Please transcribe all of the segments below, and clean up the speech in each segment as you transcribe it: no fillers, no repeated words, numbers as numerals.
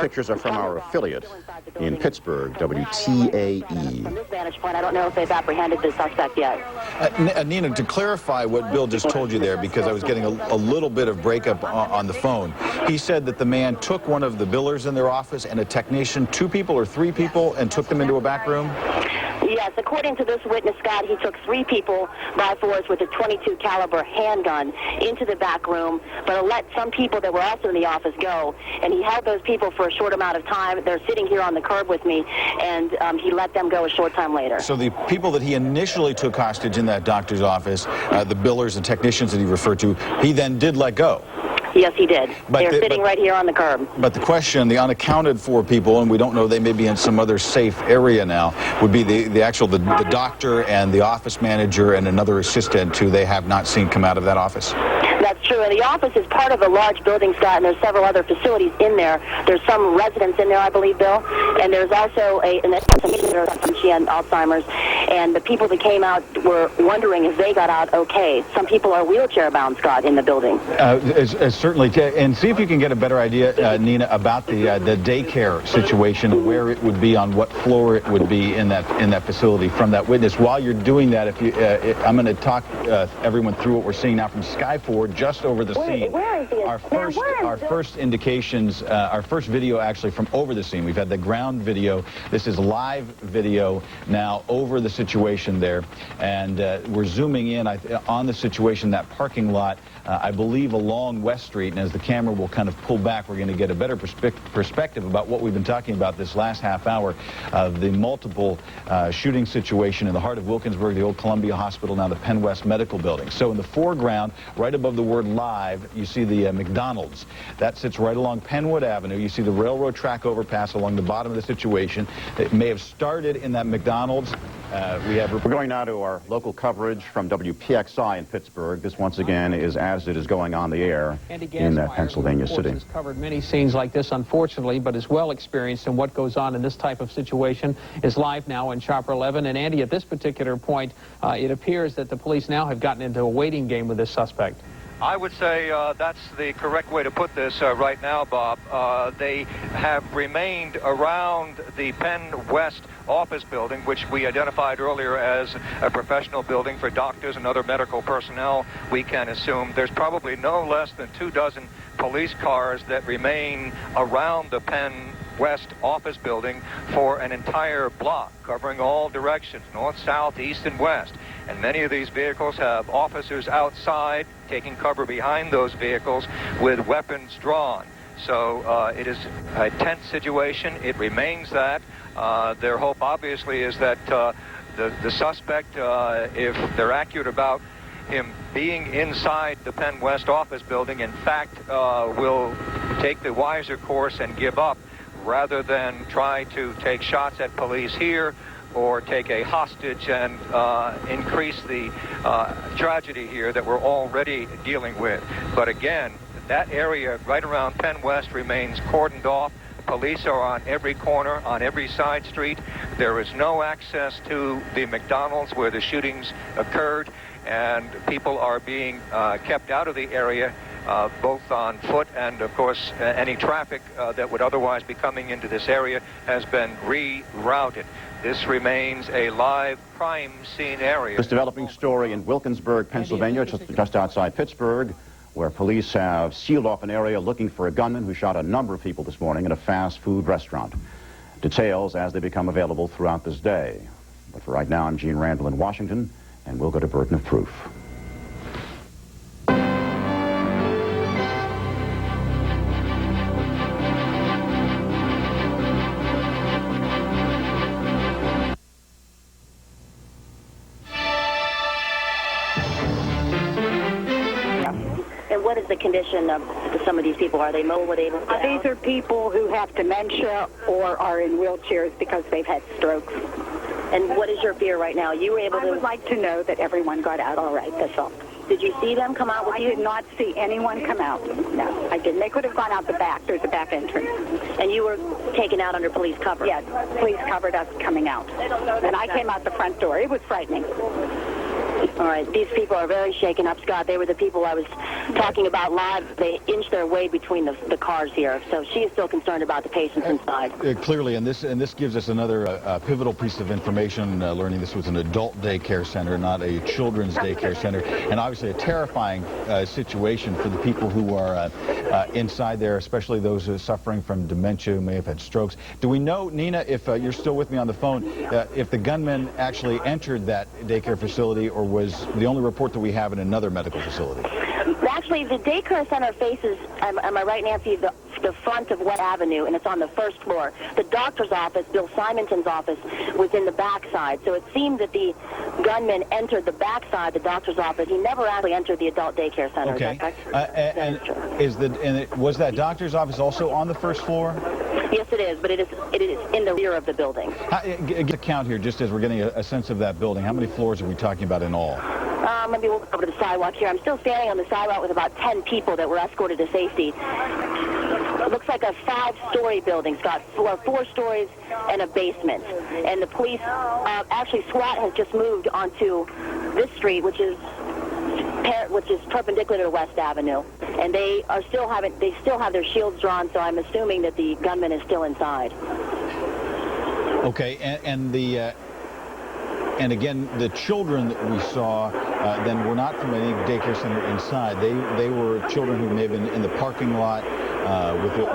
pictures are from our affiliate in Pittsburgh, WTAE. From this vantage point, I don't know if they've apprehended the suspect yet. Nina, to clarify what Bill just told you there, because I was getting a little bit of breakup on the phone, he said that the man took one of the billers in their office and a technician, 2 people or 3 people, and took them into a back room? Yes, according to this witness, Scott, he took 3 people by force with a .22 caliber handgun into the back room, but let some people that were also in the office go, and he held those people for a short amount of time. They're sitting here on the curb with me, and he let them go a short time later. So the people that he initially took hostage in that doctor's office, the billers and technicians that he referred to, he then did let go? Yes, he did. They're sitting right here on the curb. But the question, the unaccounted for people, and we don't know, they may be in some other safe area now, would be the doctor and the office manager and another assistant who they have not seen come out of that office. That's true. And the office is part of a large building, Scott, and there's several other facilities in there. There's some residents in there, I believe, Bill. And there's also she had Alzheimer's. And the people that came out were wondering if they got out okay. Some people are wheelchair-bound, Scott, in the building. Certainly. And see if you can get a better idea, Nina, about the daycare situation, where it would be, on what floor it would be in that facility from that witness. While you're doing that, I'm going to talk everyone through what we're seeing now from Sky 4, just over the scene. Our first indications, our first video actually from over the scene. We've had the ground video. This is live video now over the situation there, and we're zooming in on the situation, that parking lot, I believe along West Street, and as the camera will kind of pull back, we're going to get a better perspective about what we've been talking about this last half hour, the multiple shooting situation in the heart of Wilkinsburg, the old Columbia Hospital, now the Penn West Medical Building. So in the foreground, right above the word live, you see the McDonald's. That sits right along Penwood Avenue. You see the railroad track overpass along the bottom of the situation. It may have started in that McDonald's. We're going now to our local coverage from WPXI in Pittsburgh. This, once again, is as it is going on the air in Pennsylvania City. Has covered many scenes like this, unfortunately, but is well experienced in what goes on in this type of situation. Is live now in Chopper 11. And Andy, at this particular point, it appears that the police now have gotten into a waiting game with this suspect. I would say that's the correct way to put this right now, Bob. They have remained around the Penn West office building, which we identified earlier as a professional building for doctors and other medical personnel. We can assume there's probably no less than 24 police cars that remain around the Penn West office building for an entire block, covering all directions, north, south, east, and west. And many of these vehicles have officers outside taking cover behind those vehicles with weapons drawn. So it is a tense situation. It remains that. Their hope, obviously, is that the suspect, if they're accurate about him being inside the Penn West office building, in fact, will take the wiser course and give up, rather than try to take shots at police here or take a hostage and increase the tragedy here that we're already dealing with. But again, that area right around Penn West remains cordoned off. Police are on every corner, on every side street. There is no access to the McDonald's where the shootings occurred, and people are being kept out of the area, both on foot, and of course any traffic that would otherwise be coming into this area has been rerouted. This remains a live crime scene area. This developing story in Wilkinsburg, Pennsylvania, just outside Pittsburgh, where police have sealed off an area looking for a gunman who shot a number of people this morning in a fast food restaurant. Details as they become available throughout this day. But for right now, I'm Gene Randall in Washington, and we'll go to Burden of Proof. What is the condition of some of these people? Are they mobile? These are people who have dementia or are in wheelchairs because they've had strokes. And what is your fear right now? You were able to... I would like to know that everyone got out all right, that's all. Did you see them come out with you? I did not see anyone come out. No, I didn't. They could have gone out the back. There's a back entrance. And you were taken out under police cover? Yes, police covered us coming out. And I came out the front door. It was frightening. All right, these people are very shaken up, Scott. They were the people I was talking about live. They inched their way between the cars here, so she is still concerned about the patients inside. Clearly, and this gives us another pivotal piece of information, learning this was an adult daycare center, not a children's daycare center, and obviously a terrifying situation for the people who are inside there, especially those who are suffering from dementia, who may have had strokes. Do we know, Nina, if you're still with me on the phone, if the gunman actually entered that daycare facility, or was the only report that we have in another medical facility? Actually, the daycare center faces, am I right, Nancy, the front of West Avenue, and it's on the first floor. The doctor's office, Bill Simonton's office, was in the backside. So it seemed that the gunman entered the backside, the doctor's office. He never actually entered the adult daycare center. Okay. Was that doctor's office also on the first floor? Yes, it is, but it is in the rear of the building. Get a count here, just as we're getting a sense of that building. How many floors are we talking about in all? Maybe we'll go over to the sidewalk here. I'm still standing on the sidewalk with about 10 people that were escorted to safety. It looks like a 5-story building, Scott. 4 stories and a basement. And the police, actually SWAT has just moved onto this street, which is perpendicular to West Avenue. And they still have their shields drawn, so I'm assuming that the gunman is still inside. Okay, and again, the children that we saw then were not from any daycare center inside. They were children who may have been in the parking lot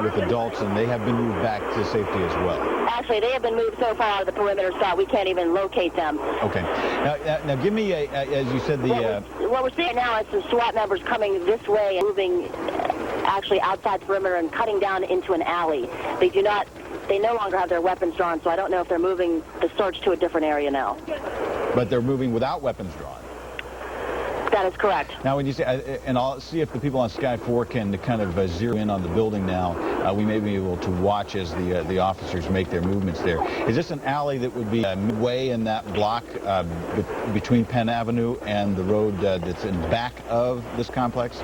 with adults, and they have been moved back to safety as well. Actually, they have been moved so far out of the perimeter, Scott, we can't even locate them. Okay. Now give me, as you said, what we're seeing now is some SWAT members coming this way and moving actually outside the perimeter and cutting down into an alley. They no longer have their weapons drawn, so I don't know if they're moving the search to a different area now. But they're moving without weapons drawn. That is correct. Now, when you say, and I'll see if the people on Sky 4 can kind of zero in on the building now. We may be able to watch as the officers make their movements there. Is this an alley that would be midway in that block between Penn Avenue and the road that's in back of this complex?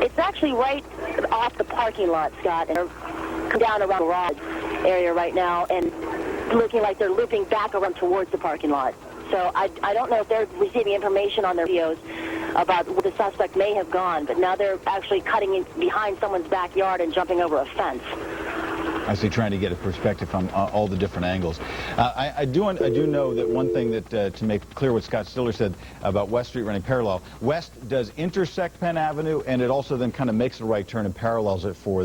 It's actually right off the parking lot, Scott, and they're coming down around the garage area right now and looking like they're looping back around towards the parking lot. So I don't know if they're receiving information on their videos about where the suspect may have gone, but now they're actually cutting in behind someone's backyard and jumping over a fence. I see, trying to get a perspective from all the different angles. I do know that one thing that, to make clear what Scott Stiller said about West Street running parallel, West does intersect Penn Avenue, and it also then kind of makes a right turn and parallels it for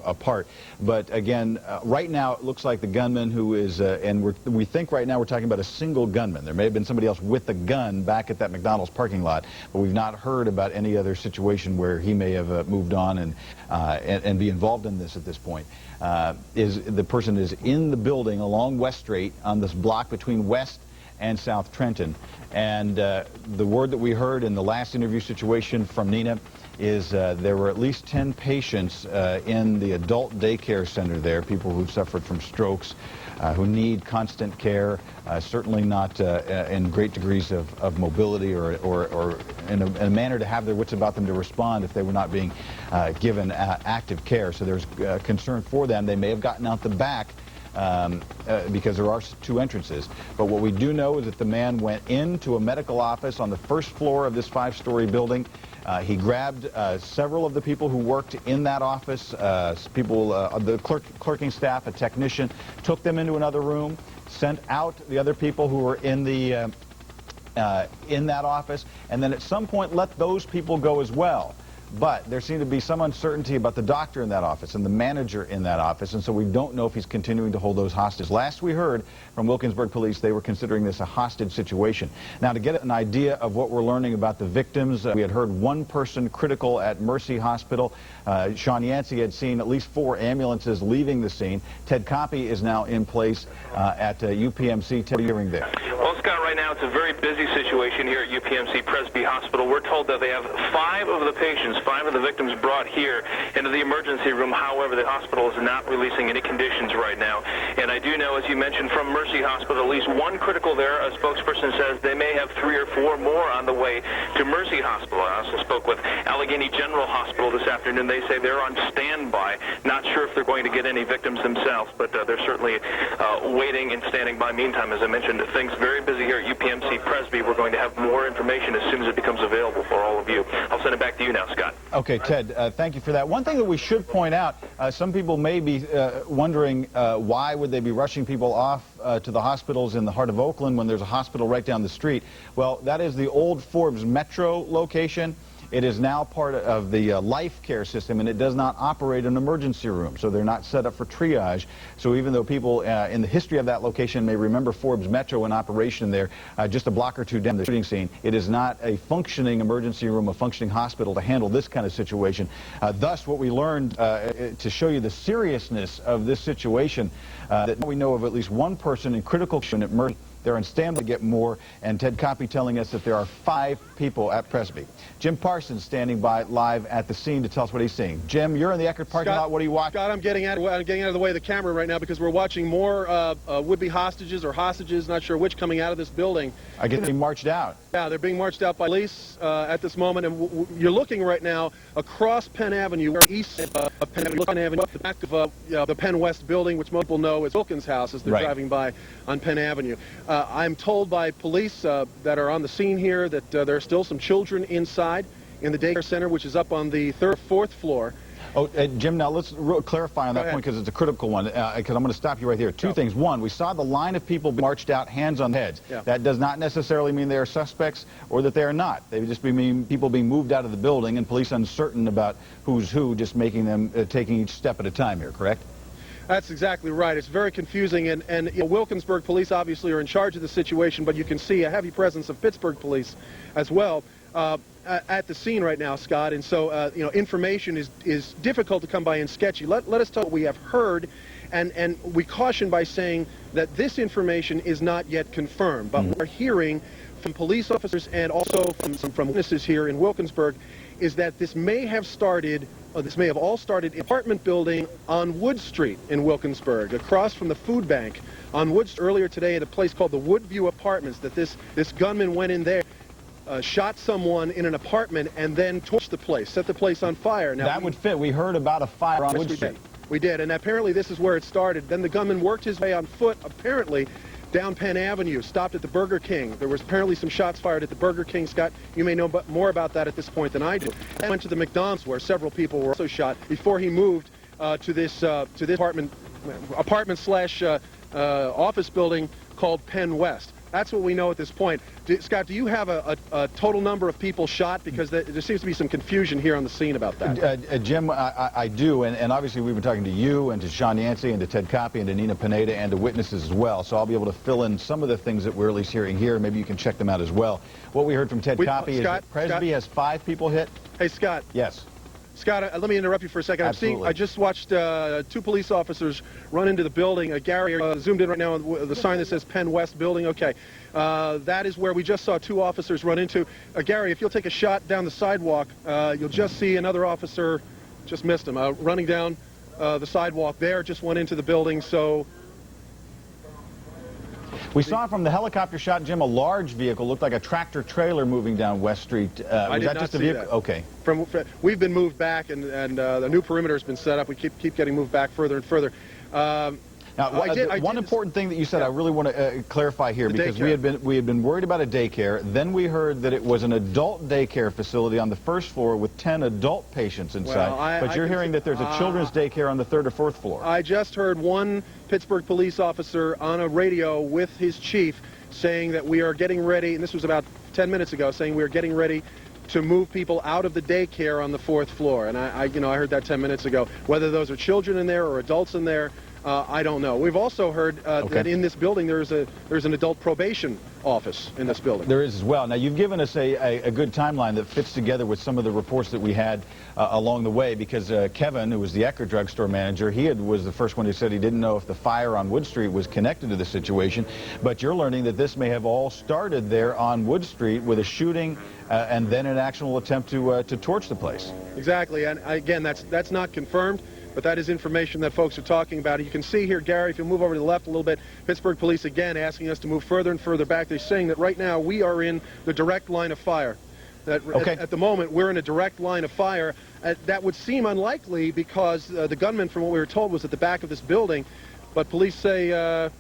a part. But again, right now it looks like the gunman who is, and we think right now we're talking about a single gunman. There may have been somebody else with a gun back at that McDonald's parking lot, but we've not heard about any other situation where he may have moved on and be involved in this at this point. The person is in the building along West Street on this block between West and South Trenton. And the word that we heard in the last interview situation from Nina is there were at least 10 patients in the adult daycare center there, people who've suffered from strokes, who need constant care, certainly not in great degrees of mobility or in a manner to have their wits about them to respond if they were not being given active care. So there's concern for them. They may have gotten out the back because there are 2 entrances. But what we do know is that the man went into a medical office on the first floor of this 5-story building. He grabbed several of the people who worked in that office, the clerking staff, a technician, took them into another room, sent out the other people who were in in that office, and then at some point let those people go as well. But there seemed to be some uncertainty about the doctor in that office and the manager in that office, and so we don't know if he's continuing to hold those hostage. Last we heard from Wilkinsburg police, they were considering this a hostage situation. Now, to get an idea of what we're learning about the victims, we had heard 1 person critical at Mercy Hospital. Sean Yancey had seen at least 4 ambulances leaving the scene. Ted Coppy is now in place at UPMC. Ted, hearing there. Well, Scott, right now it's a very busy situation here at UPMC Presby Hospital. We're told that they have 5 of the patients 5 of the victims brought here into the emergency room. However, the hospital is not releasing any conditions right now. And I do know, as you mentioned, from Mercy Hospital, at least one critical there. A spokesperson says they may have 3 or 4 more on the way to Mercy Hospital. I also spoke with Allegheny General Hospital this afternoon. They say they're on standby. Not sure if they're going to get any victims themselves, but they're certainly waiting and standing by. Meantime, as I mentioned, things very busy here at UPMC Presby. We're going to have more information as soon as it becomes available for all of you. I'll send it back to you now, Scott. Okay, Ted, thank you for that. One thing that we should point out, some people may be wondering why would they be rushing people off to the hospitals in the heart of Oakland when there's a hospital right down the street. Well, that is the old Forbes Metro location. It is now part of the life care system, and it does not operate an emergency room, so they're not set up for triage. So even though people in the history of that location may remember Forbes Metro in operation there, just a block or two down the shooting scene, it is not a functioning emergency room, a functioning hospital to handle this kind of situation. Thus, what we learned to show you the seriousness of this situation, that we know of at least one person in critical condition at Mercy. They're on standby to get more, and Ted Coppy telling us that there are 5 people at Presby. Jim Parsons standing by live at the scene to tell us what he's seeing. Jim, you're in the Eckerd parking lot. What are you watching? Scott, I'm getting out of the way of the camera right now because we're watching more would-be hostages or hostages, not sure which, coming out of this building. I guess being marched out. Yeah, they're being marched out by police at this moment, and you're looking right now across Penn Avenue, east of Penn Avenue, the back of the Penn West building, which most people know is Wilkins' house as they're driving by on Penn Avenue. I'm told by police that are on the scene here that there are still some children inside in the daycare center, which is up on the 3rd or 4th floor. Oh, Jim, now let's clarify on that point because it's a critical one, because I'm going to stop you right here. Two things. One, we saw the line of people marched out, hands on heads. That does not necessarily mean they are suspects or that they are not. They just mean people being moved out of the building and police uncertain about who's who, just making them taking each step at a time here, correct? That's exactly right. It's very confusing, and Wilkinsburg police obviously are in charge of the situation, but you can see a heavy presence of Pittsburgh police as well at the scene right now, Scott. And so, information is difficult to come by and sketchy. Let us tell what we have heard, and we caution by saying that this information is not yet confirmed, but we're hearing from police officers and also from witnesses here in Wilkinsburg is that this may have all started in an apartment building on Wood Street in Wilkinsburg, across from the food bank on Wood Street earlier today at a place called the Woodview Apartments, that this gunman went in there, shot someone in an apartment, and then torched the place, set the place on fire. Now, that would fit. We heard about a fire on Wood Street. We did, and apparently this is where it started. Then the gunman worked his way on foot, apparently, down Penn Avenue, stopped at the Burger King. There was apparently some shots fired at the Burger King. Scott, you may know more about that at this point than I do. And went to the McDonald's where several people were also shot before he moved to this apartment slash office building called Penn West. That's what we know at this point. Scott, do you have a total number of people shot? Because there seems to be some confusion here on the scene about that. Jim, I do, and obviously we've been talking to you and to Sean Yancey and to Ted Coppy and to Nina Pineda and to witnesses as well, so I'll be able to fill in some of the things that we're at least hearing here. Maybe you can check them out as well. What we heard from Ted Coppy is that Presby has 5 people hit. Hey, Scott. Yes. Scott, let me interrupt you for a second. Absolutely. I just watched 2 police officers run into the building. Gary, zoomed in right now on the sign that says Penn West Building. Okay. That is where we just saw 2 officers run into. Gary, if you'll take a shot down the sidewalk, you'll just see another officer, just missed him, running down the sidewalk there, just went into the building. So we saw from the helicopter shot, Jim, a large vehicle, looked like a tractor trailer moving down West Street. I did that not just a see vehicle? that. Okay. We've been moved back, and the new perimeter has been set up. We keep getting moved back further and further. Now, one important thing that you said, I really want to clarify here, because we had been worried about a daycare. Then we heard that it was an adult daycare facility on the 1st floor with 10 adult patients inside. But you're hearing that there's a children's daycare on the 3rd or 4th floor. I just heard one Pittsburgh police officer on a radio with his chief saying that we are getting ready, and this was about 10 minutes ago, saying we are getting ready to move people out of the daycare on the 4th floor. And I heard that 10 minutes ago. Whether those are children in there or adults in there, I don't know. We've also heard that in this building there's an adult probation office in this building. There is as well. Now, you've given us a good timeline that fits together with some of the reports that we had along the way, because Kevin, who was the Eckerd drugstore manager, was the first one who said he didn't know if the fire on Wood Street was connected to the situation. But you're learning that this may have all started there on Wood Street with a shooting and then an actual attempt to torch the place. Exactly, and again, that's not confirmed, but that is information that folks are talking about. You can see here, Gary, if you move over to the left a little bit, Pittsburgh police again asking us to move further and further back. They're saying that right now we are in the direct line of fire. That at the moment we're in a direct line of fire. That would seem unlikely because the gunman, from what we were told, was at the back of this building, but police say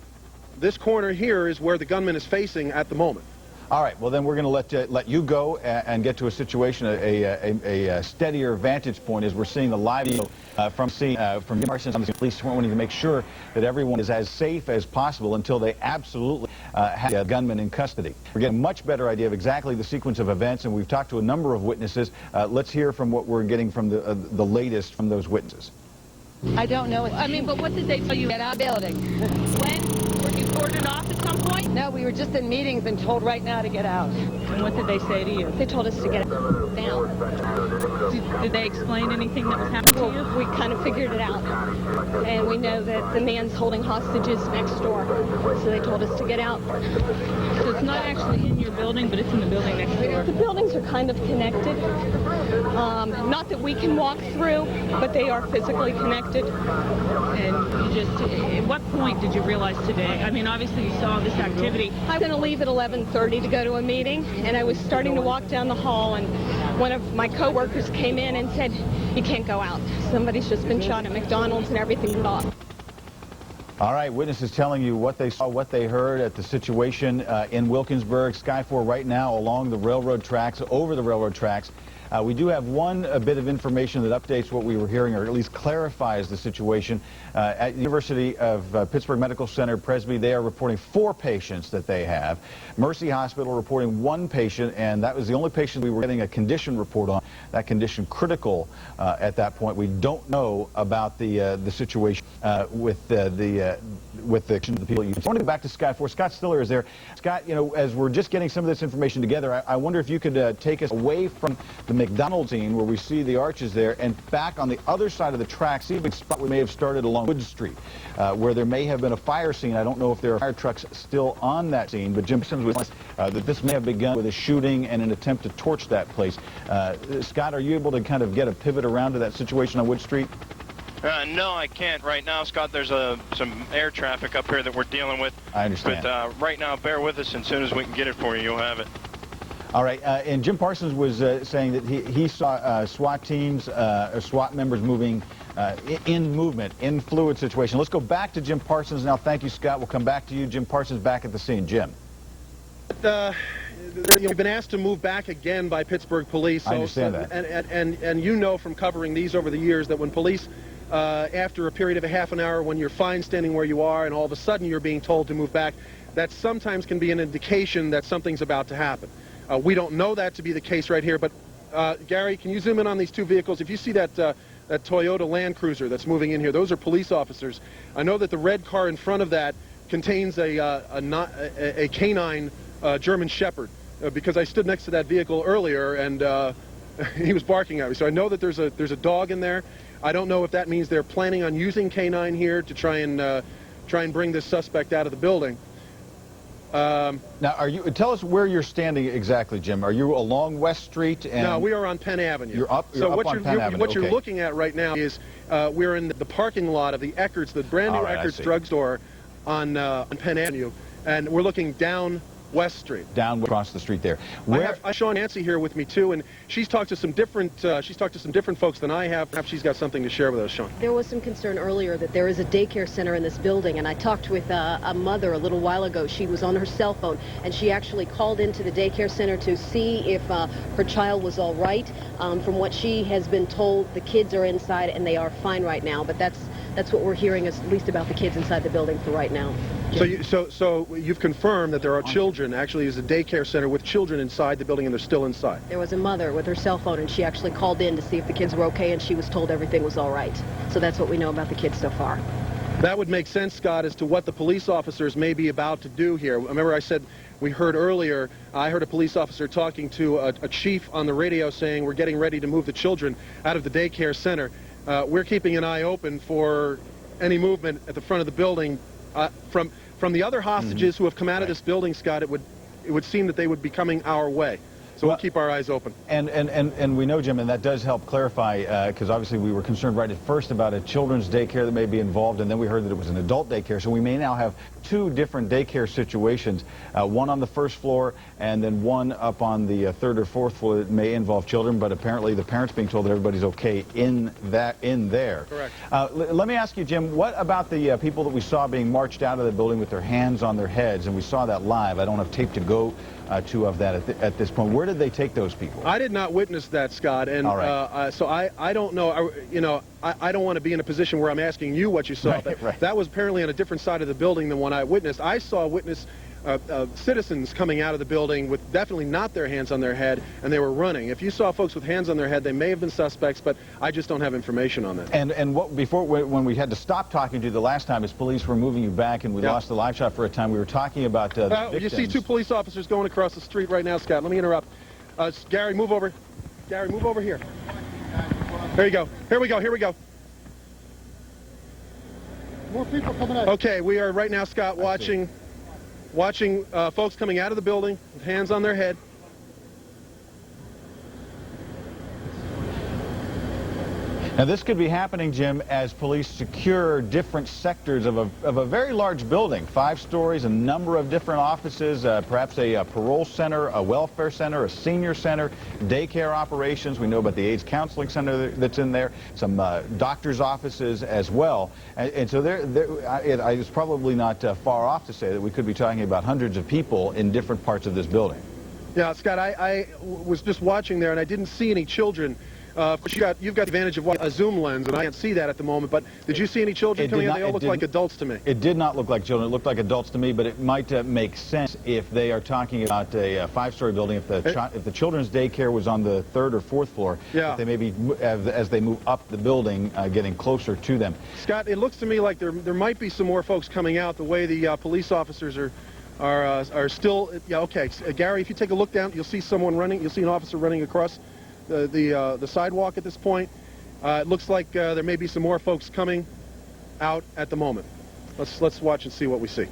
this corner here is where the gunman is facing at the moment. All right, well then we're going to let you go and get to a situation, a steadier vantage point as we're seeing the live video from Jim Parsons on the police wanting to make sure that everyone is as safe as possible until they absolutely have the gunman in custody. We're getting a much better idea of exactly the sequence of events, and we've talked to a number of witnesses. Let's hear from what we're getting from the latest from those witnesses. I don't know. I mean, but what did they tell you at our building? When? Were you cordoned off at some point? No, we were just in meetings and told right now to get out. And what did they say to you? They told us to get down. Did they explain anything that was happening to you? We kind of figured it out. And we know that the man's holding hostages next door. So they told us to get out. So it's not actually in your building, but it's in the building next door. The buildings are kind of connected. Not that we can walk through, but they are physically connected. And you just, at what point did you realize today? I mean, obviously you saw this activity. I was going to leave at 11:30 to go to a meeting, and I was starting to walk down the hall, and one of my coworkers came in and said, "You can't go out. Somebody's just been shot at McDonald's and everything's off." All right, witnesses telling you what they saw, what they heard at the situation in Wilkinsburg. Sky 4 right now along the railroad tracks, over the railroad tracks. We do have one bit of information that updates what we were hearing, or at least clarifies the situation. At the University of Pittsburgh Medical Center, Presby, they are reporting 4 patients that they have. Mercy Hospital reporting 1 patient, and that was the only patient we were getting a condition report on. That condition critical at that point. We don't know about the situation with the people. I want to go back to Scott 4. Scott Stiller is there. Scott, you know, as we're just getting some of this information together, I wonder if you could take us away from the McDonald's scene where we see the arches there and back on the other side of the track, see if it's a spot we may have started along Wood Street, where there may have been a fire scene. I don't know if there are fire trucks still on that scene, but Jim Parsons was that this may have begun with a shooting and an attempt to torch that place. Scott, are you able to kind of get a pivot around to that situation on Wood Street? No, I can't right now, Scott. There's some air traffic up here that we're dealing with. I understand. But right now, bear with us. As soon as we can get it for you, you'll have it. All right, and Jim Parsons was saying that he saw SWAT teams, SWAT members moving in fluid situation. Let's go back to Jim Parsons now. Thank you, Scott. We'll come back to you. Jim Parsons back at the scene. Jim. We've been asked to move back again by Pittsburgh police. I understand that. And you know from covering these over the years that when police, after a period of a half an hour, when you're fine standing where you are and all of a sudden you're being told to move back, that sometimes can be an indication that something's about to happen. We don't know that to be the case right here, but Gary, can you zoom in on these 2 vehicles? If you see that Toyota Land Cruiser that's moving in here, those are police officers. I know that the red car in front of that contains a canine German Shepherd, because I stood next to that vehicle earlier and he was barking at me. So I know that there's a dog in there. I don't know if that means they're planning on using canine here to try and bring this suspect out of the building. Now, tell us where you're standing exactly, Jim. Are you along West Street? And no, we are on Penn Avenue. You're up on Penn Avenue. What you're looking at right now is we're in the parking lot of the Eckerds, the brand new Eckerds drugstore on Penn Avenue, and we're looking down West Street. Down across the street there. I have Sean Nancy here with me too, and she's talked to some different folks than I have. Perhaps she's got something to share with us, Sean. There was some concern earlier that there is a daycare center in this building, and I talked with a mother a little while ago. She was on her cell phone, and she actually called into the daycare center to see if her child was all right. From what she has been told, the kids are inside and they are fine right now, but that's what we're hearing, at least about the kids inside the building for right now. So you've confirmed that there are children. Actually, there's a daycare center with children inside the building, and they're still inside. There was a mother with her cell phone, and she actually called in to see if the kids were okay, and she was told everything was all right. So that's what we know about the kids so far. That would make sense, Scott, as to what the police officers may be about to do here. Remember I said we heard earlier, I heard a police officer talking to a chief on the radio saying we're getting ready to move the children out of the daycare center. We're keeping an eye open for any movement at the front of the building. From the other hostages who have come out of this building, Scott, it would seem that they would be coming our way. So we'll keep our eyes open. And we know, Jim, and that does help clarify, because obviously we were concerned right at first about a children's daycare that may be involved, and then we heard that it was an adult daycare. So we may now have two different daycare situations, one on the first floor and then one up on the third or fourth floor that may involve children, but apparently the parents being told that everybody's okay in there. Correct. Let me ask you, Jim, what about the people that we saw being marched out of the building with their hands on their heads, and we saw that live? I don't have tape to go to of that at this point. Where did they take those people? I did not witness that, Scott, and so I don't know. I don't want to be in a position where I'm asking you what you saw. Right. That was apparently on a different side of the building than one I witnessed. I saw citizens coming out of the building with definitely not their hands on their head, and they were running. If you saw folks with hands on their head, they may have been suspects, but I just don't have information on that. And when we had to stop talking to you the last time, as police were moving you back and we lost the live shot for a time, we were talking about you see two police officers going across the street right now, Scott. Let me interrupt. Gary, move over. Gary, move over here. There you go. Here we go. Here we go. More people coming out. Okay, we are right now, Scott, watching folks coming out of the building with hands on their head. Now, this could be happening, Jim, as police secure different sectors of a very large building, 5 stories, a number of different offices, perhaps a parole center, a welfare center, a senior center, daycare operations. We know about the AIDS counseling center that's in there, some doctor's offices as well. And so it's probably not far off to say that we could be talking about hundreds of people in different parts of this building. Yeah, Scott, I was just watching there, and I didn't see any children. Of course, you've got the advantage of a zoom lens, and I can't see that at the moment, but did you see any children coming in? They all look like adults to me. It did not look like children. It looked like adults to me, but it might make sense if they are talking about a 5-story building. If the children's daycare was on the 3rd or 4th floor, if they maybe, as they move up the building, getting closer to them. Scott, it looks to me like there might be some more folks coming out the way the police officers are still. Yeah, okay. Gary, if you take a look down, you'll see someone running. You'll see an officer running across the sidewalk at this point. It looks like there may be some more folks coming out at the moment. Let's watch and see what we see.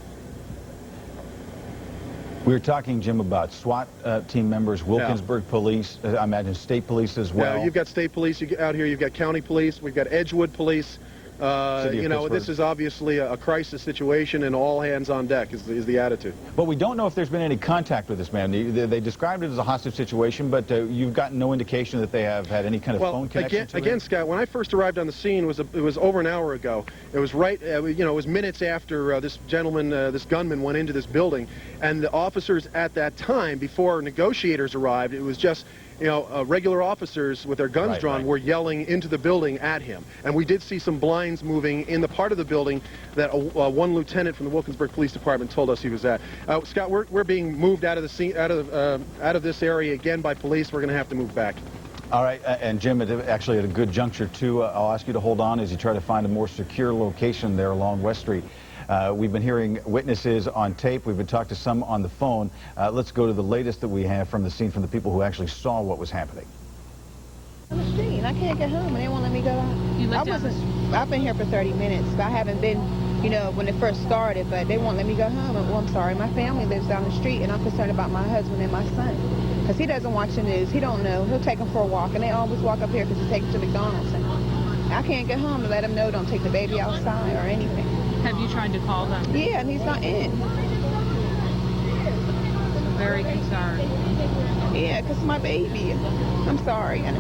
We were talking, Jim, about SWAT team members, Wilkinsburg police, I imagine state police as well. Yeah, you've got state police out here, you've got county police, we've got Edgewood police. This is obviously a crisis situation, and all hands on deck is the attitude. But we don't know if there's been any contact with this man. They described it as a hostage situation, but you've gotten no indication that they have had any kind of phone connection to again, Scott, when I first arrived on the scene, it was over an hour ago. It was it was minutes after this gentleman, this gunman, went into this building, and the officers at that time, before negotiators arrived, it was just regular officers with their guns drawn were yelling into the building at him. And we did see some blinds moving in the part of the building that one lieutenant from the Wilkinsburg Police Department told us he was at. Scott, we're being moved out of the scene, out of this area again by police. We're going to have to move back. All right, and Jim, actually at a good juncture too, I'll ask you to hold on as you try to find a more secure location there along West Street. We've been hearing witnesses on tape. We've been talking to some on the phone. Let's go to the latest that we have from the scene, from the people who actually saw what was happening. On the street, I can't get home, and they won't let me go out. I've been here for 30 minutes. I haven't been, when it first started, but they won't let me go home. Well, I'm sorry, my family lives down the street, and I'm concerned about my husband and my son, because he doesn't watch the news. He don't know. He'll take them for a walk, and they always walk up here because he takes them to McDonald's. And I can't get home to let him know don't take the baby outside or anything. Have you tried to call them? Yeah, and he's not in. Very concerned. Yeah, because my baby. I'm sorry. I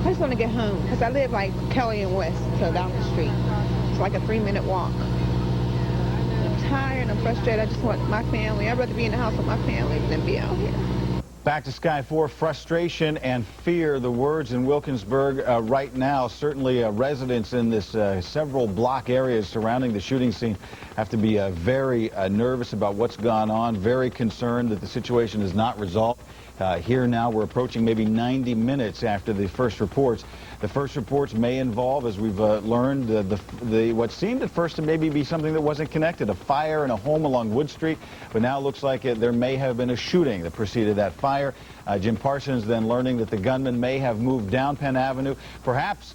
just want to get home, because I live like Kelly and West, so down the street. It's like a 3-minute walk. I'm tired, I'm frustrated. I just want my family. I'd rather be in the house with my family than be out here. Back to Sky 4, frustration and fear, the words in Wilkinsburg right now. Certainly residents in this several block areas surrounding the shooting scene have to be very nervous about what's gone on, very concerned that the situation is not resolved. Here now we're approaching maybe 90 minutes after the first reports. The first reports may involve, as we've learned, what seemed at first to maybe be something that wasn't connected, a fire in a home along Wood Street, but now looks like there may have been a shooting that preceded that fire. Jim Parsons then learning that the gunman may have moved down Penn Avenue. Perhaps,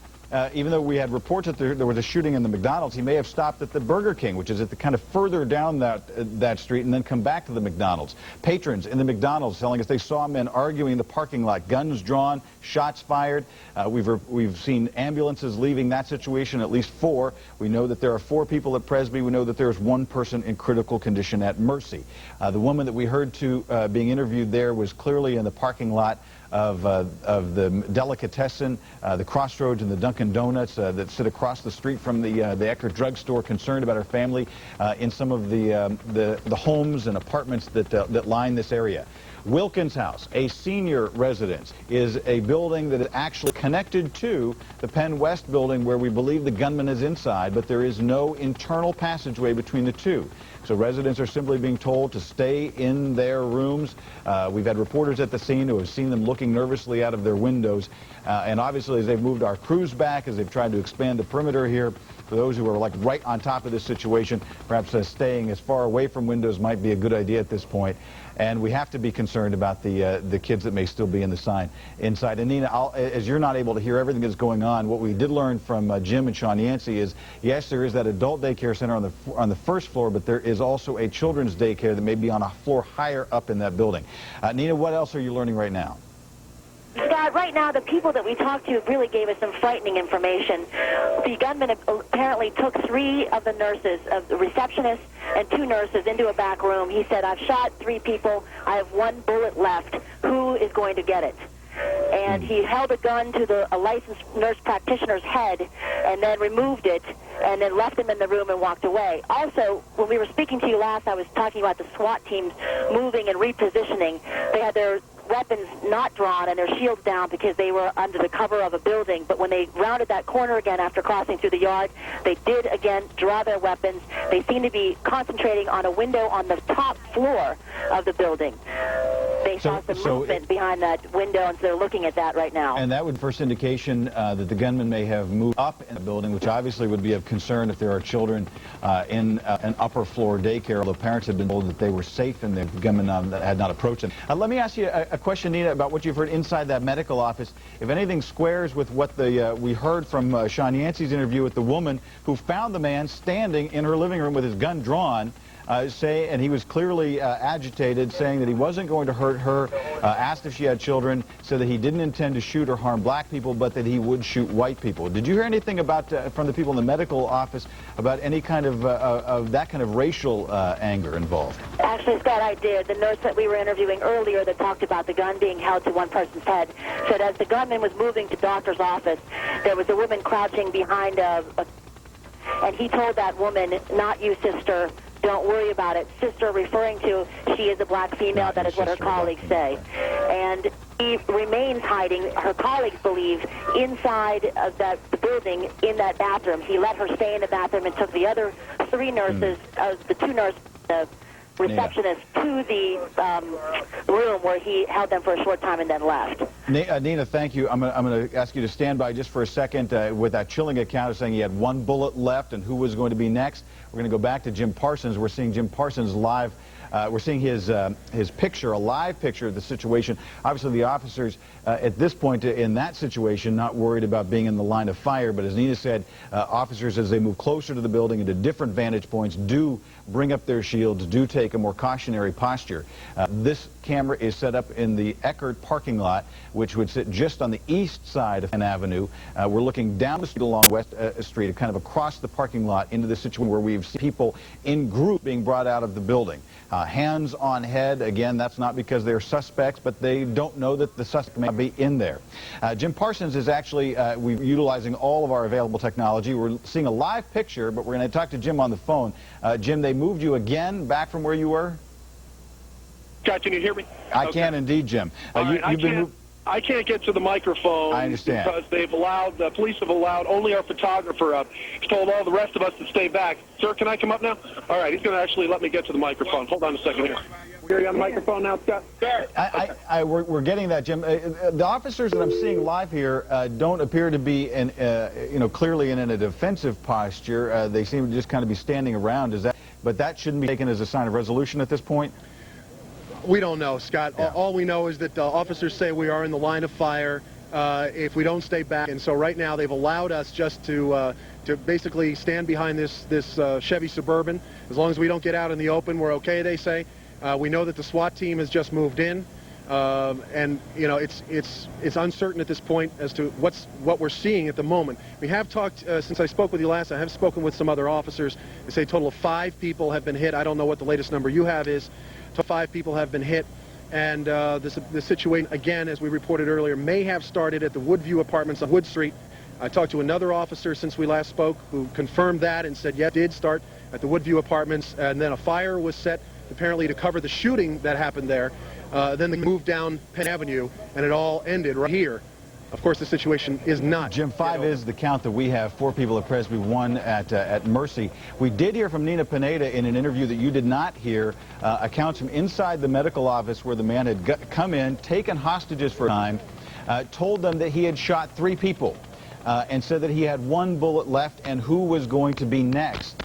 even though we had reports that there was a shooting in the McDonald's, he may have stopped at the Burger King, which is at the kind of further down that street, and then come back to the McDonald's. Patrons in the McDonald's telling us they saw men arguing in the parking lot, guns drawn, shots fired. We've seen ambulances leaving that situation, at least 4. We know that there are 4 people at Presby. We know that there's 1 person in critical condition at Mercy. The woman that we heard being interviewed there was clearly in the parking lot of the Delicatessen, the Crossroads, and the Dunkin' Donuts that sit across the street from the Eckerd drugstore, concerned about her family in some of the homes and apartments that line this area. Wilkins House, a senior residence, is a building that is actually connected to the Penn West building where we believe the gunman is inside, but there is no internal passageway between the two. So residents are simply being told to stay in their rooms. We've had reporters at the scene who have seen them looking nervously out of their windows. And obviously, as they've moved our crews back, as they've tried to expand the perimeter here, for those who are like right on top of this situation, perhaps staying as far away from windows might be a good idea at this point. And we have to be concerned about the kids that may still be in the sign inside. And Nina, as you're not able to hear everything that's going on, what we did learn from Jim and Sean Yancey is, yes, there is that adult daycare center on the first floor, but there is also a children's daycare that may be on a floor higher up in that building. Nina, what else are you learning right now? Scott, right now, the people that we talked to really gave us some frightening information. The gunman apparently took 3 of the nurses, the receptionists and 2 nurses, into a back room. He said, "I've shot 3 people. I have 1 bullet left. Who is going to get it?" And he held a gun to a licensed nurse practitioner's head and then removed it and then left him in the room and walked away. Also, when we were speaking to you last, I was talking about the SWAT teams moving and repositioning. They had their weapons not drawn and their shields down because they were under the cover of a building. But when they rounded that corner again after crossing through the yard, they did again draw their weapons. They seem to be concentrating on a window on the top floor of the building. They saw some movement behind that window, and so they're looking at that right now. And that would be the first indication that the gunman may have moved up in the building, which obviously would be of concern if there are children in an upper floor daycare, although parents had been told that they were safe and the gunman had not approached them. Let me ask you a question, Nina, about what you've heard inside that medical office. If anything squares with what we heard from Sean Yancey's interview with the woman who found the man standing in her living room with his gun drawn, and he was clearly agitated, saying that he wasn't going to hurt her, asked if she had children, said that he didn't intend to shoot or harm black people, but that he would shoot white people. Did you hear anything about from the people in the medical office about any kind of that kind of racial anger involved? Actually, Scott, I did. The nurse that we were interviewing earlier that talked about the gun being held to one person's head said as the gunman was moving to doctor's office, there was a woman crouching behind and he told that woman, "Not you, sister. Don't worry about it." Sister referring to she is a black female. That is what her colleagues say. And he remains hiding, her colleagues believe, inside of the building in that bathroom. He let her stay in the bathroom and took the other 3 nurses, the 2 nurses, the receptionist, to the room where he held them for a short time and then left. Nina, thank you. I'm going to ask you to stand by just for a second with that chilling account of saying he had 1 bullet left and who was going to be next. We're going to go back to Jim Parsons. We're seeing Jim Parsons live. We're seeing his picture, a live picture of the situation. Obviously, the officers at this point in that situation not worried about being in the line of fire, but as Nina said, officers, as they move closer to the building and to different vantage points, do bring up their shields, do take a more cautionary posture. This camera is set up in the Eckerd parking lot, which would sit just on the east side of Penn Avenue. We're looking down the street along West Street, kind of across the parking lot into the situation where we've seen people in group being brought out of the building. Hands on head, again, that's not because they're suspects, but they don't know that the suspect may be in there. Jim Parsons is actually we're utilizing all of our available technology. We're seeing a live picture, but we're going to talk to Jim on the phone. Jim, they moved you again back from where you were? Scott, can you hear me? I can indeed, Jim. I can't get to the microphone. I understand. Because the police have allowed only our photographer up. He's told all the rest of us to stay back. Sir, can I come up now? All right, he's going to actually let me get to the microphone. Hold on a second here. You're on the microphone now, Scott. We're getting that, Jim. The officers that I'm seeing live here don't appear to be, clearly in a defensive posture. They seem to just kind of be standing around. But that shouldn't be taken as a sign of resolution at this point? We don't know, Scott. Yeah. All we know is that officers say we are in the line of fire if we don't stay back. And so right now they've allowed us just to basically stand behind this Chevy Suburban. As long as we don't get out in the open, we're okay, they say. We know that the SWAT team has just moved in. And it's uncertain at this point as to what we're seeing at the moment. We have talked since I spoke with you last. I have spoken with some other officers. They say a total of 5 people have been hit. I don't know what the latest number you have is. 5 people have been hit, and the situation, again, as we reported earlier, may have started at the Woodview Apartments on Wood Street. I talked to another officer since we last spoke who confirmed that and said, yeah, it did start at the Woodview Apartments, and then a fire was set apparently to cover the shooting that happened there. Then they moved down Penn Avenue, and it all ended right here. Of course, the situation is not. Jim, 5 is the count that we have. 4 people at Presby, 1 at Mercy. We did hear from Nina Pineda in an interview that you did not hear, accounts from inside the medical office where the man had come in, taken hostages for a time, told them that he had shot 3 people, and said that he had 1 bullet left and who was going to be next.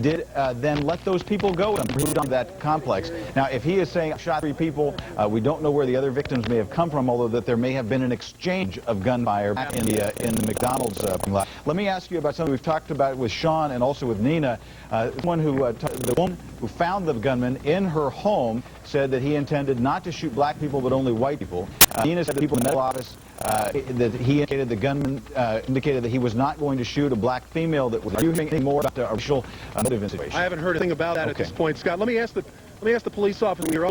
Did then let those people go and moved on to that complex. Now, if he is saying I shot 3 people, we don't know where the other victims may have come from, although that there may have been an exchange of gunfire back in the McDonald's parking lot. Let me ask you about something we've talked about with Sean and also with Nina. The woman who found the gunman in her home said that he intended not to shoot black people but only white people. Nina said that people in the medical office that he indicated the gunman indicated that he was not going to shoot a black female. That was anything more about the racial motive in the situation. I haven't heard anything about that at this point, Scott. Let me ask the police officer.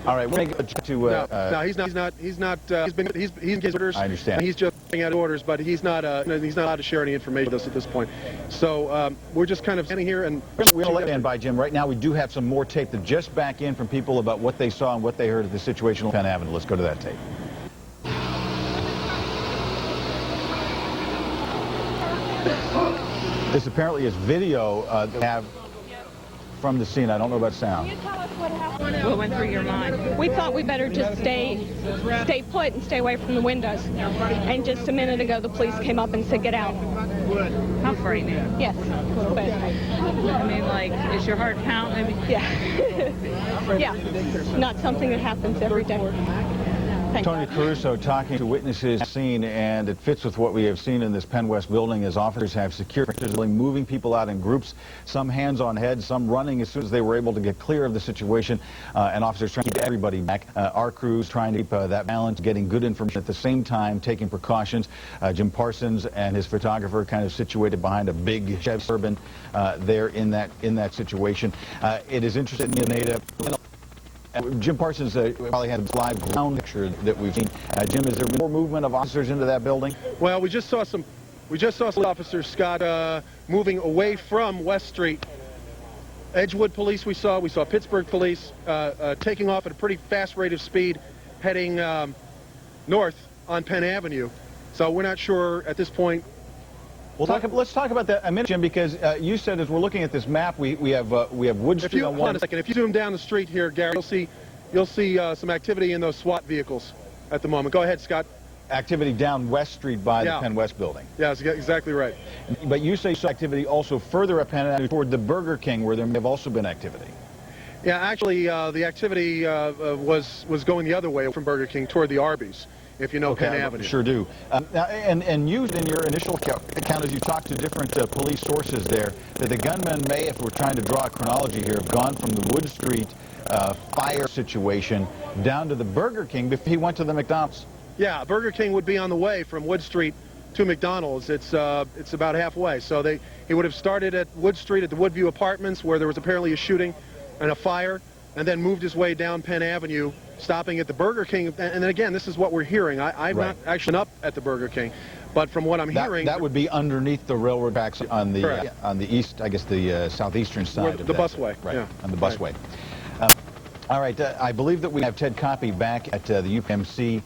All right, we're going to get to. No, he's not. He's in his orders. I understand. He's just getting out of orders, but he's not allowed to share any information with us at this point. So we're just kind of standing here and. We're going to let stand by, Jim. Right now, we do have some more tape that just back in from people about what they saw and what they heard of the situation on Penn Avenue. Let's go to that tape. This apparently is video that we have from the scene. I don't know about sound. Can you tell us what happened? What went through your mind? We thought we better just stay put and stay away from the windows. And just a minute ago, the police came up and said, get out. How frightening. Yes, a little bit. I mean, like, is your heart pounding? Yeah. Yeah, not something that happens every day. Thank Tony God. Caruso talking to witnesses scene, and it fits with what we have seen in this Penn West building as officers have security, moving people out in groups, some hands on head, some running as soon as they were able to get clear of the situation, and officers trying to keep everybody back. Our crews trying to keep that balance, getting good information at the same time, taking precautions. Jim Parsons and his photographer kind of situated behind a big Chevy Suburban there in that situation. It is interesting, Nina. Jim Parsons probably had a live ground picture that we've seen. Jim, is there more movement of officers into that building? Well, we just saw some officers, Scott, moving away from West Street. Edgewood police we saw Pittsburgh police taking off at a pretty fast rate of speed, heading north on Penn Avenue. So we're not sure at this point. Let's talk about that a minute, Jim, because you said as we're looking at this map, we have Wood Street on one. Hold on a second. If you zoom down the street here, Gary, you'll see some activity in those SWAT vehicles at the moment. Go ahead, Scott. Activity down West Street by the Penn West building. Yeah, that's exactly right. But you say activity also further up Penn Avenue toward the Burger King, where there may have also been activity. Yeah, actually, the activity was going the other way from Burger King toward the Arby's. If you know Penn Avenue. Sure do. And you, in your initial account, as you talked to different police sources there, that the gunman may, if we're trying to draw a chronology here, have gone from the Wood Street fire situation down to the Burger King before he went to the McDonald's. Yeah, Burger King would be on the way from Wood Street to McDonald's. It's about halfway. So he would have started at Wood Street at the Woodview Apartments, where there was apparently a shooting and a fire, and then moved his way down Penn Avenue, stopping at the Burger King. And then again, this is what we're hearing. I'm not actually up at the Burger King, but from what I'm hearing, that would be underneath the railroad tracks on the east, I guess the southeastern side of the busway. Right, yeah. On the busway. All right, I believe that we have Ted Coppy back at the UPMC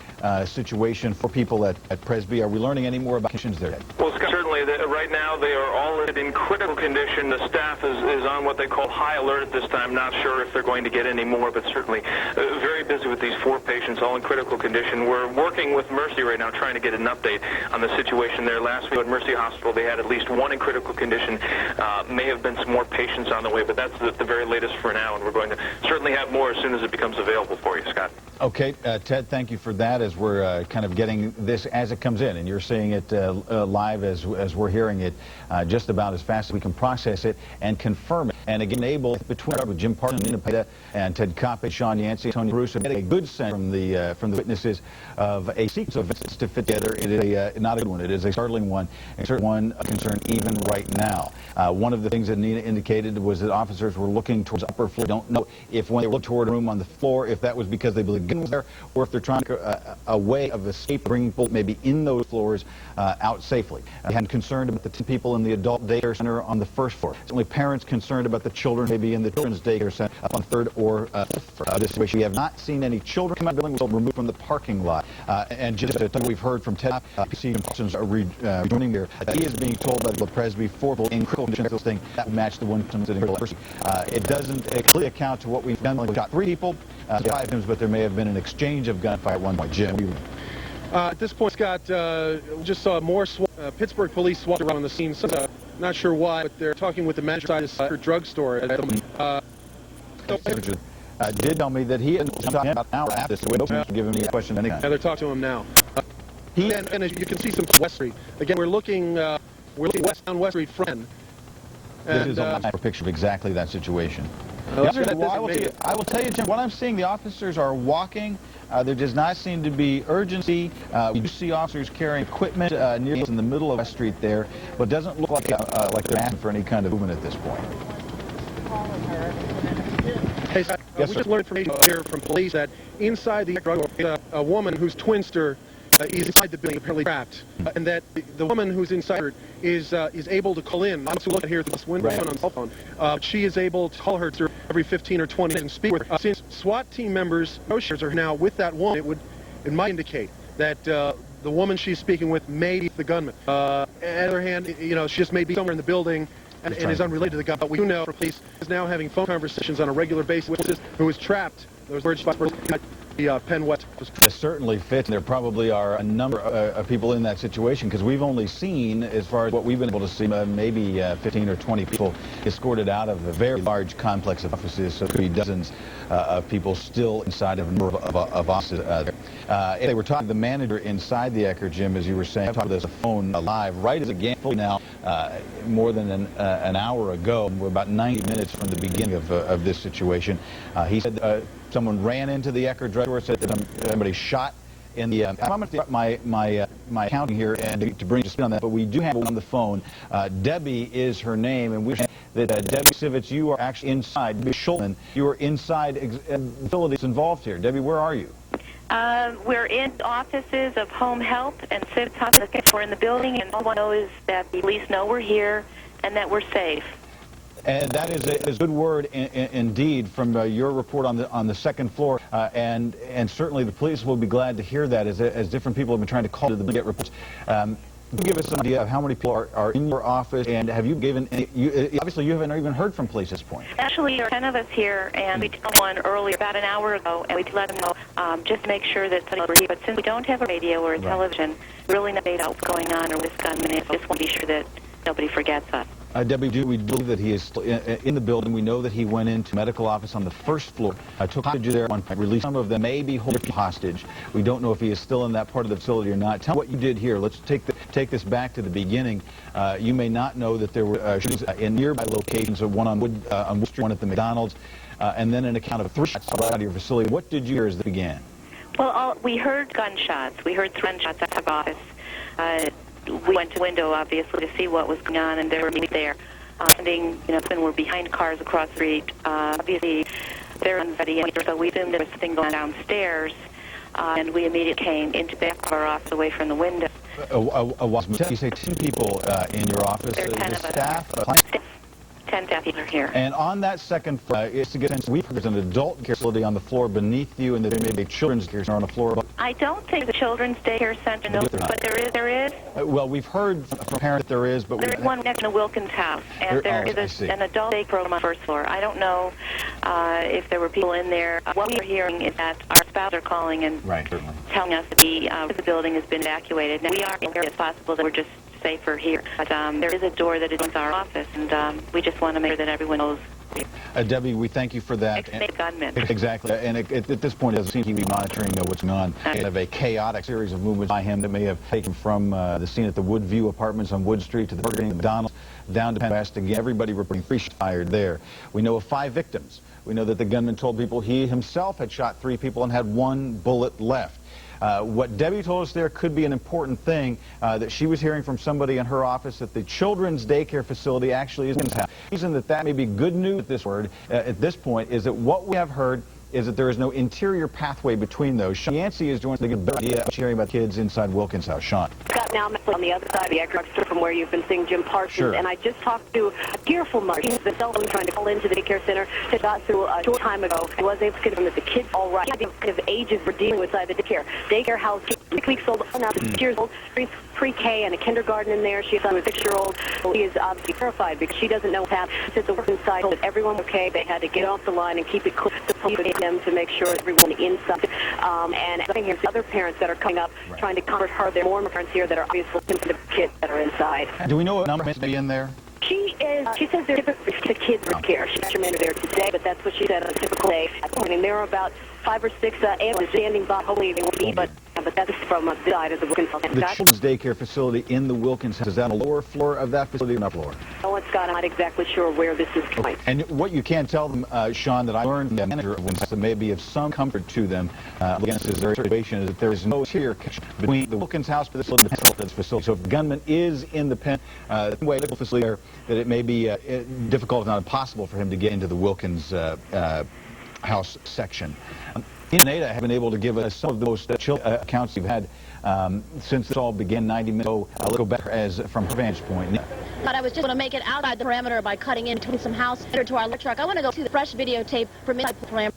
situation for people at Presby. Are we learning any more about conditions there, Ted? Well, Scott, certainly certainly, right now they are all in critical condition. The staff is on what they call high alert at this time. Not sure if they're going to get any more, but certainly very busy with these 4 patients, all in critical condition. We're working with Mercy right now, trying to get an update on the situation there. Last week at Mercy Hospital, they had at least 1 in critical condition. May have been some more patients on the way, but that's the very latest for now, and we're going to certainly have more as soon as it becomes available for you, Scott. Okay, Ted, thank you for that, as we're kind of getting this as it comes in, and you're seeing it live as we're hearing it, just about as fast as we can process it and confirm it. And again, able between with Jim Parton, Nina Peda, and Ted Coppe, Sean Yancey, Tony Bruce, getting a good sense from the witnesses of a sequence of events to fit together. It is not a good one. It is a startling one, and certainly one of concern even right now. One of the things that Nina indicated was that officers were looking towards the upper floor. Don't know if when they looked toward a room on the floor, if that was because they believe gun was there, or if they're trying to a way of escape, bringing people maybe in those floors out safely. And concerned about the 2 people in the adult daycare center on the 1st floor. Certainly parents concerned about the children maybe in the children's daycare center up on 3rd or 5th floor. This situation, we have not seen any children come out of the building. We'll remove from the parking lot. And just we've heard from Ted, PC and Parsons are rejoining there. He is being told by the Presby 4 people in critical condition this thing that would match the one person sitting here. It doesn't clearly account to what we've done. We've got 3 people, 5 victims, but there may have been an exchange of gunfire at one point. Jim. At this point, Scott, we just saw more Pittsburgh police SWAT around the scene. So, not sure why, but they're talking with the manager of this drugstore. Did tell me that he had talked about an hour after this, so we don't give him any question anytime. Yeah, they're talking to him now. And as you can see some West Street. Again, we're looking west down West Street from. This is a picture of exactly that situation. I will tell you, Jim, what I'm seeing, the officers are walking. There does not seem to be urgency. We do see officers carrying equipment near in the middle of West Street there, but it doesn't look like they're asking for any kind of movement at this point. Hey, Scott, we just learned information here from police that inside the drug a woman whose twinster is inside the building, apparently trapped, and that the woman who's inside her is able to call in. I'm looking here through this window on cell phone. She is able to call her every 15 or 20 minutes and speak with her. Since SWAT team members, negotiators are now with that woman, it might indicate that the woman she's speaking with may be the gunman. On the other hand, she just may be somewhere in the building and is unrelated to the gun. But we do know police is now having phone conversations on a regular basis with this who is trapped. Those words by the Penn West. It certainly fits. There probably are a number of people in that situation, because we've only seen, as far as what we've been able to see, maybe 15 or 20 people escorted out of a very large complex of offices, so it could be dozens of people still inside of offices there. They were talking to the manager inside the Ecker, Jim, as you were saying. I talked to the phone live right as it began now, more than an hour ago. We're about 90 minutes from the beginning of this situation. He said someone ran into the Ecker drugstore, said that somebody shot in the... I'm going to start my counting here and to bring you on that, but we do have one on the phone. Debbie is her name, and we that Debbie Sivitz, you are actually inside. Debbie Schulman, you are inside facilities involved here. Debbie, where are you? We're in offices of Home Health and Sivitz Hospital. We're in the building, and all I know is that the police know we're here and that we're safe. And that is a good word indeed from your report on the 2nd floor, and certainly the police will be glad to hear that as different people have been trying to call to them to get reports. Give us an idea of how many people are in your office, and have you given any, obviously you haven't even heard from police at this point. Actually, there are 10 of us here, and we told one earlier, about an hour ago, and we let them know just to make sure that we're here. But since we don't have a radio or a television, we really not know what's going on or this gunman is. Just want to be sure that nobody forgets us. Debbie, we believe that he is still in the building. We know that he went into medical office on the 1st floor, took hostage there at one point, released some of them, maybe holding hostage. We don't know if he is still in that part of the facility or not. Tell me what you did here. Let's take this back to the beginning. You may not know that there were shootings in nearby locations, one on Wood Street, one at the McDonald's, and then an account of 3 shots right out of your facility. What did you hear as it began? Well, we heard gunshots. We heard 3 gunshots out of office. We went to the window, obviously, to see what was going on, and they were there. When we're behind cars across the street, obviously, they're unready, so we assumed there was something going on downstairs, and we immediately came into the back of our office away from the window. You say 10 people in your office? There are 10 of us. Staff? 10 staff are here. And on that 2nd floor, it's to get sense, there's an adult care facility on the floor beneath you, and there may be a children's care center on the floor above. I don't think the children's daycare center knows, but there is. Well, we've heard from parents that there is, but there's one next to Wilkins' house, and there is an adult day program on the first floor. I don't know if there were people in there. What we are hearing is that our spouses are calling and telling us that the building has been evacuated. Now, we are aware it's possible that we're just safer here, but there is a door that is in our office, and we just want to make sure that everyone knows. Debbie, we thank you for that. Gunmen. Exactly. And at this point, it doesn't seem to be monitoring what's going on. We have a chaotic series of movements by him that may have taken from the scene at the Woodview Apartments on Wood Street to the Burger King and McDonald's down to Penn West. Again, everybody reporting 3 shots fired there. We know of 5 victims. We know that the gunman told people he himself had shot 3 people and had 1 bullet left. What Debbie told us there could be an important thing that she was hearing from somebody in her office that the children's daycare facility actually is in town. The reason that may be good news at this point is that what we have heard is that there is no interior pathway between those. Sean Yancey is joining us to get a better idea of sharing about kids inside Wilkins' house. Sean. Scott, now I'm on the other side of the exit from where you've been seeing Jim Parsons, and I just talked to a tearful mother. She's been trying to call into the daycare center. She got through a short time ago. I was able to get them that the kids all right. The kind of ages we're dealing with inside the daycare house. 6 weeks old, now 6 years old, pre-K and a kindergarten in there. She's a 6-year-old. She is obviously terrified because she doesn't know what happened. She said the work inside told everyone okay. They had to get off the line and keep it clear to them to make sure everyone inside. And I think there's other parents that are coming up trying to comfort her. There are more parents here that are obviously looking for the kids that are inside. Do we know what number may be in there? She says they're typically the kids are care. She got there today, but that's what she said on a typical day. I mean, there are about 5 or 6 animals standing by. Hopefully they will be, but that's from the side of the Wilkins house. The children's daycare facility in the Wilkins house, is that on the lower floor of that facility or an upper floor? No, Scott, I'm not exactly sure where this is going. And what you can tell them, Sean, that I learned from the manager of Wilkins that may be of some comfort to them against this situation is that there is no interior connection between the Wilkins house for this facility. So if the gunman is in the Penn facility there, that it may be difficult, if not impossible, for him to get into the Wilkins house section. Nada have been able to give us some of the most chill accounts you've had since this all began 90 minutes ago, a little better as from her vantage point. But I was just going to make it outside the parameter by cutting in between some house to our truck. I want to go to the fresh videotape from inside the parameter.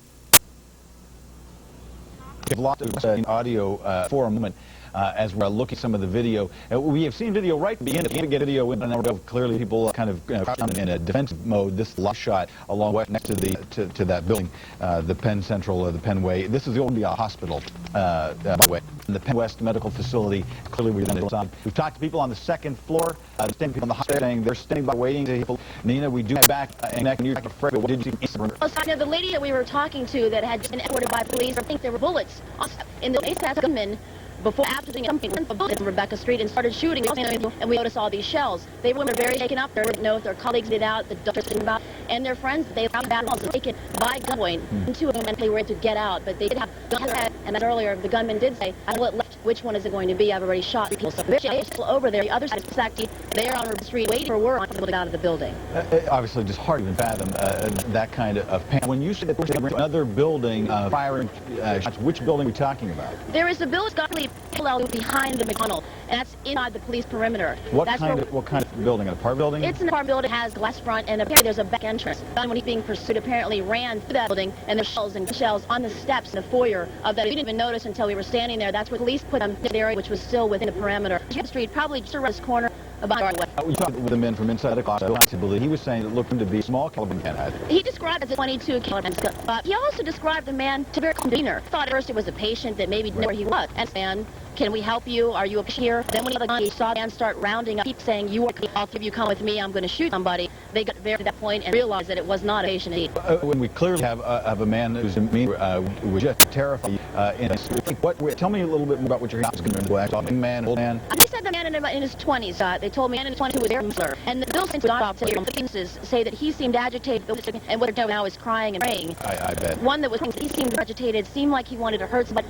We've lost audio for a moment. As we're looking at some of the video. We have seen video right at the beginning. We get video in clearly people kind of in a defensive mode. This last shot along next to the to that building, the Penn Central, the Penn Way. This is the old hospital, by the way. The Penn West Medical Facility. Clearly we've talked to people on the 2nd floor. Standing people on the hospital saying they're standing by waiting to people. Nina, we do have back and you're afraid. What did you see? The lady that we were talking to that had been escorted by police, I think there were bullets in the ASAS gunmen. Before after doing something in Rebecca Street and started shooting, and we noticed all these shells. They were very taken up. They didn't know if their colleagues did out, the doctors didn't about, and their friends, they found out also taken by gunpoint. Two of them they were able to get out, but they did have guns. And as earlier, the gunman did say, "I will left. Which one is it going to be? I've already shot people." So they're still over there. The other side is Sackey. They're on the street waiting for word on people to get out of the building. Obviously, just hard to even fathom that kind of pain. When you said that there's another building firing shots, which building are we talking about? There is a building behind the McDonald's, and that's inside the police perimeter. What kind of building? An apartment building? It's an apartment building. It has glass front, and apparently there's a back entrance. When he's being pursued, apparently ran through that building, and there's shells on the steps in the foyer of that. We didn't even notice until we were standing there. That's where police put them in the area, which was still within the perimeter. The street, probably just around this corner. We talked with the men from inside the hospital. He was saying it looked to be a small caliber gun. He described it as a 22 caliber gun. He also described the man to very calm demeanor. Thought at first it was a patient that maybe didn't know where he was. And can we help you? Are you up here? Then when he got the gun, he saw the man start rounding up, keep saying, "You are off. If you come with me, I'm going to shoot somebody." They got very to that point and realized that it was not a patient indeed. When we clearly have a man who's was just terrified. Tell me a little bit more about what you're hearing. Man, old man. They said the man in his 20s. They told me in his 20s who was there. And the building witnesses say that he seemed agitated, and what they're doing now is crying and praying. I bet. One that was he seemed agitated, seemed like he wanted to hurt somebody.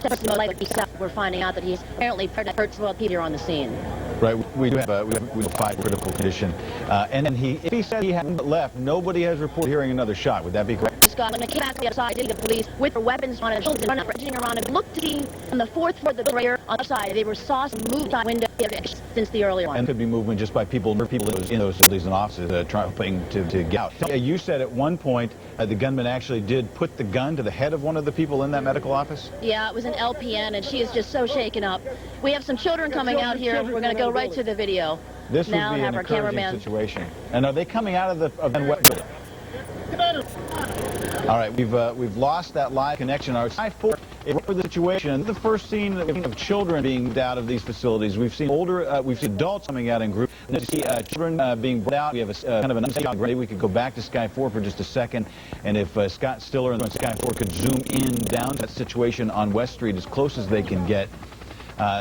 We're finding out that he's apparently hurt some people here on the scene. Right. We do have a 5 critical condition, and then if he said he hadn't left, nobody has reported hearing another shot. Would that be correct? Scott, when they came back to the other side, the police with their weapons on and children running around and looked to see on the fourth floor of the building on the side. They saw some movement on window since the earlier one. And could be movement just by people in those buildings and offices trying to get out. You said at one point the gunman actually did put the gun to the head of one of the people in that medical office? Yeah, it was an LPN, and she is just so shaken up. We have some children coming out here. We're going to go right to the video. This would now be and have an our cameraman. situation. And are they coming out of the building? All right, we've lost that live connection. Our Sky 4 for the situation. The first scene of children being moved out of these facilities. We've seen we've seen adults coming out in groups. We see children being brought out. We have a kind of an unsafe. We could go back to Sky 4 for just a second, and if Scott Stiller and Sky 4 could zoom in down to that situation on West Street as close as they can get.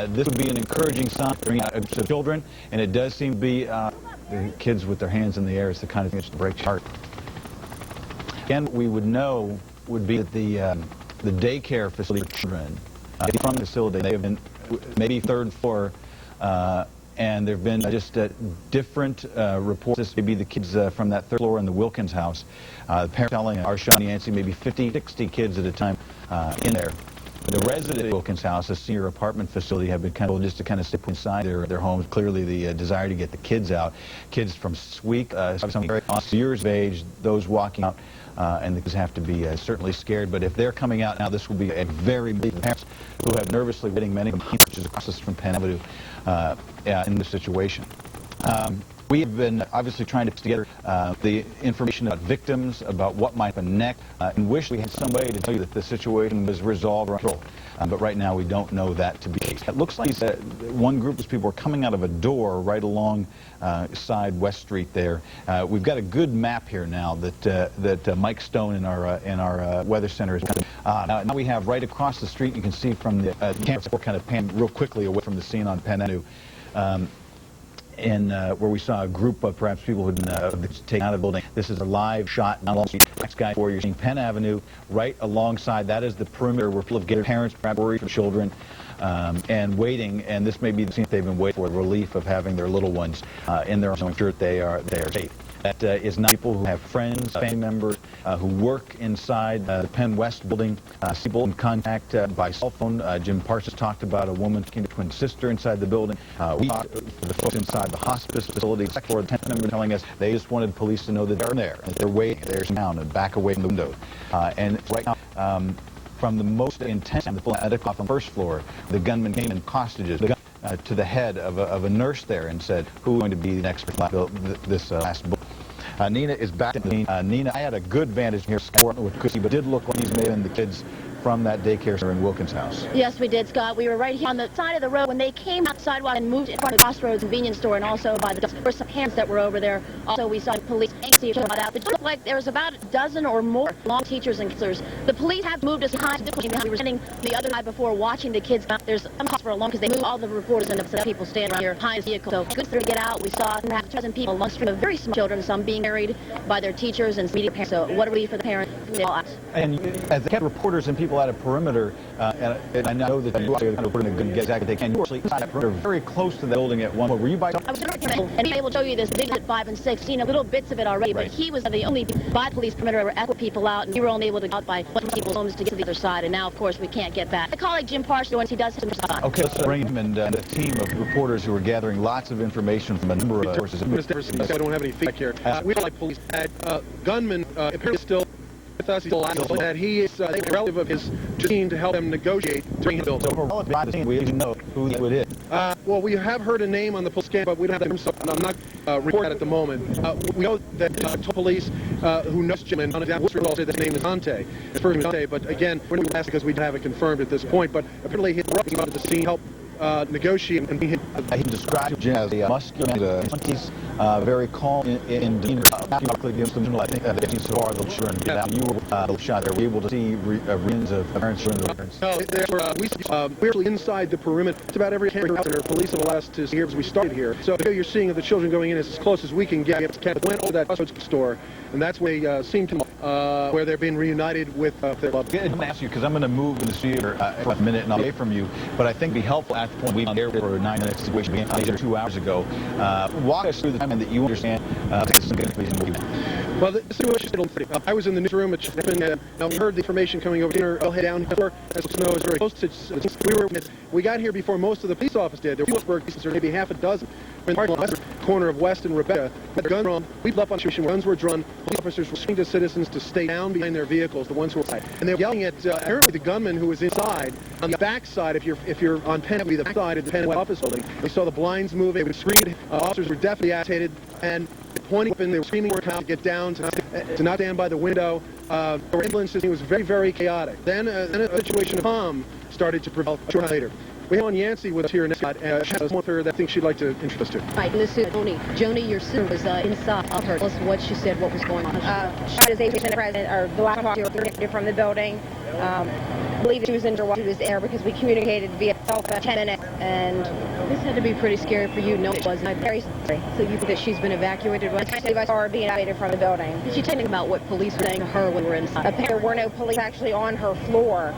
This would be an encouraging sign for groups of children, and it does seem to be the kids with their hands in the air is the kind of thing that breaks your heart. Again, what we would know would be that the daycare facility for children from the facility, they have been maybe third floor, and there have been just different reports. This may be the kids from that third floor in the Wilkins house. The parents telling our Shawnee Nancy maybe 50, 60 kids at a time in there. The residents of Wilkins house, a senior apartment facility, have been kind of just to kind of stay inside their homes. Clearly, the desire to get the kids out. Kids from weak, some very years of age, those walking out, and the kids have to be certainly scared. But if they're coming out now, this will be a very big parents who have nervously waiting many churches across from Penn Avenue in this situation. We have been obviously trying to put together the information about victims, about what might happen next, and wish we had some way to tell you that the situation was resolved or controlled. But right now we don't know that to be the case. It looks like one group of people are coming out of a door right along side West Street there. We've got a good map here now that Mike Stone in our weather center is. Now we have right across the street. You can see from the camera kind of pan real quickly away from the scene on Penn Avenue. Where we saw a group of perhaps people who had been taken out of the building. This is a live shot. Not along Sky 4. You're seeing Penn Avenue right alongside. That is the perimeter. We're full of parents, perhaps worried for children, and waiting. And this may be the scene they've been waiting for, the relief of having their little ones in their home, sure that they are safe. That is not people who have friends, family members who work inside the Penn West building. People in contact by cell phone. Jim Parsons talked about a woman with a twin sister inside the building. We talked to the folks inside the hospice facility. The second floor, the 10th member telling us they just wanted police to know that they're there, that they're waiting, they're down and back away from the windows. And right now, from the most intense and the full medical off on the first floor, the gunman came in hostages. The gun to the head of a nurse there and said, "Who is going to be the next this last book?" Nina is back in the scene. Nina, I had a good vantage here with Chrissy, but did look like these may have been the kids from that daycare center in Wilkins house. Yes, we did, Scott. We were right here on the side of the road when they came out the sidewalk and moved in front of Crossroads convenience store, and also by the there were some hands that were over there. Also, we saw police got out. It looked like there was about a dozen or more long teachers and counselors. The police have moved us behind. We were standing the other side before watching the kids. There's some cost for a long because they moved all the reporters and the people standing around here behind the vehicle. So good for to get out. We saw a dozen people, a long stream of very small children, some being carried by their teachers and media parents. So what a relief for the parents. And as they kept reporters and people out of perimeter, and I know that you are going to put in a good guess exactly they can. You actually inside that perimeter, very close to the building at one point. Were you by? I was and be able to show you this big at 5 and 6. Seen a little bits of it already, but he was the only by police perimeter where escort people out, and we were only able to go out by people's homes to get to the other side. And now, of course, we can't get back. My colleague Jim Parsons, he does some stuff. Okay, let's bring him and a team of reporters who are gathering lots of information from a number of sources. I don't have any feedback here. We like police. Gunman apparently still with us. He's still alive. That he is a relative of his keen to help him negotiate to bring him built. So by the scene, we didn't know who it is. Well, we have heard a name on the police scan, but we don't have that. So I'm not reporting that at the moment. We know that police who knows Jim and will say that his name is Dante. His first name is Dante, but again, we're going to ask because we have it confirmed at this point. But apparently, he's running out of the scene, help negotiate and him. He described Jim as a muscular, 20s, very calm in demeanor. I think that so far the children get out. You were shot there. Were you able to see reunions of parents during the parents? No, we're actually inside the perimeter. It's about every camera house and our police have allowed us to see here as we started here. So the video you're seeing of the children going in is as close as we can get. We went over that Crossroads store, and that's where they seem to where they're being reunited with their loved ones. I'm going to ask you because I'm going to move in the theater for a minute and I'll away from you, but I think it'd be helpful at the point we've been there for a 9-minute situation began 2 hours ago. Walk us through the time that you understand. Well, the situation is I was in the newsroom. It's been, we heard the information coming over here. I'll head down here. As the snow is very close. We got here before most of the police officers did. There were Wilkinsburg police, there maybe half a dozen. In the corner of West and Rebecca, guns drawn. We blew up on situation where guns were drawn. Police officers were screaming to citizens to stay down behind their vehicles, the ones who were inside. And they were yelling at apparently the gunman who was inside. On the back side, if you're on Penn, the back side of the Penn West office building, we saw the blinds move. They would scream. Officers were definitely agitated and pointing up, and they were screaming for how to get down, to not stand by the window. There were ambulances. It was very, very chaotic. Then a situation of calm started to prevail a short time later. We have on Yancey with us here next. She has one with her that I think she'd like to introduce us to. Right, and this is Joni. Joni, your sister was inside of her. Tell us what she said, what was going on. She was the president, or the last talk from the building. I believe she was in while she was there because we communicated via cell phone 10 minutes. And this had to be pretty scary for you. No, it wasn't. Very scary. So you think that she's been evacuated? I saw her being evacuated from the building. Did she tell me about what police were saying to her when we were inside? Apparently, there were no police actually on her floor.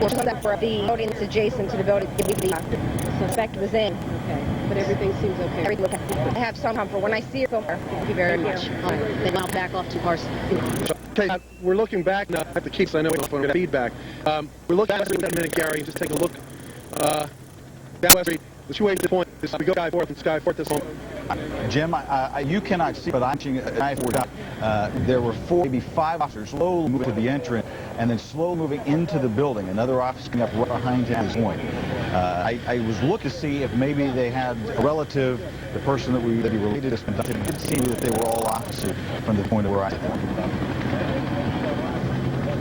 Except for the buildings adjacent to the building. The suspect was in. Okay, but everything seems okay. I have some comfort when I see her. Thank you very much. All right, then I'll back off to cars. Okay, we're looking back now at the keys. I know we don't want to get feedback. We're looking at a minute, Gary, and just take a look. Down West Street, the two-way point is we go Sky 4th and Sky 4th this moment. Jim, you cannot see, but I'm watching Sky 4th. There were 4, maybe 5 officers slowly moving to the entrance and then slowly moving into the building. Another officer coming up right behind him at this point. I was looking to see if maybe they had a relative, the person that he related to, but I didn't see that they were all officers from the point of where I am.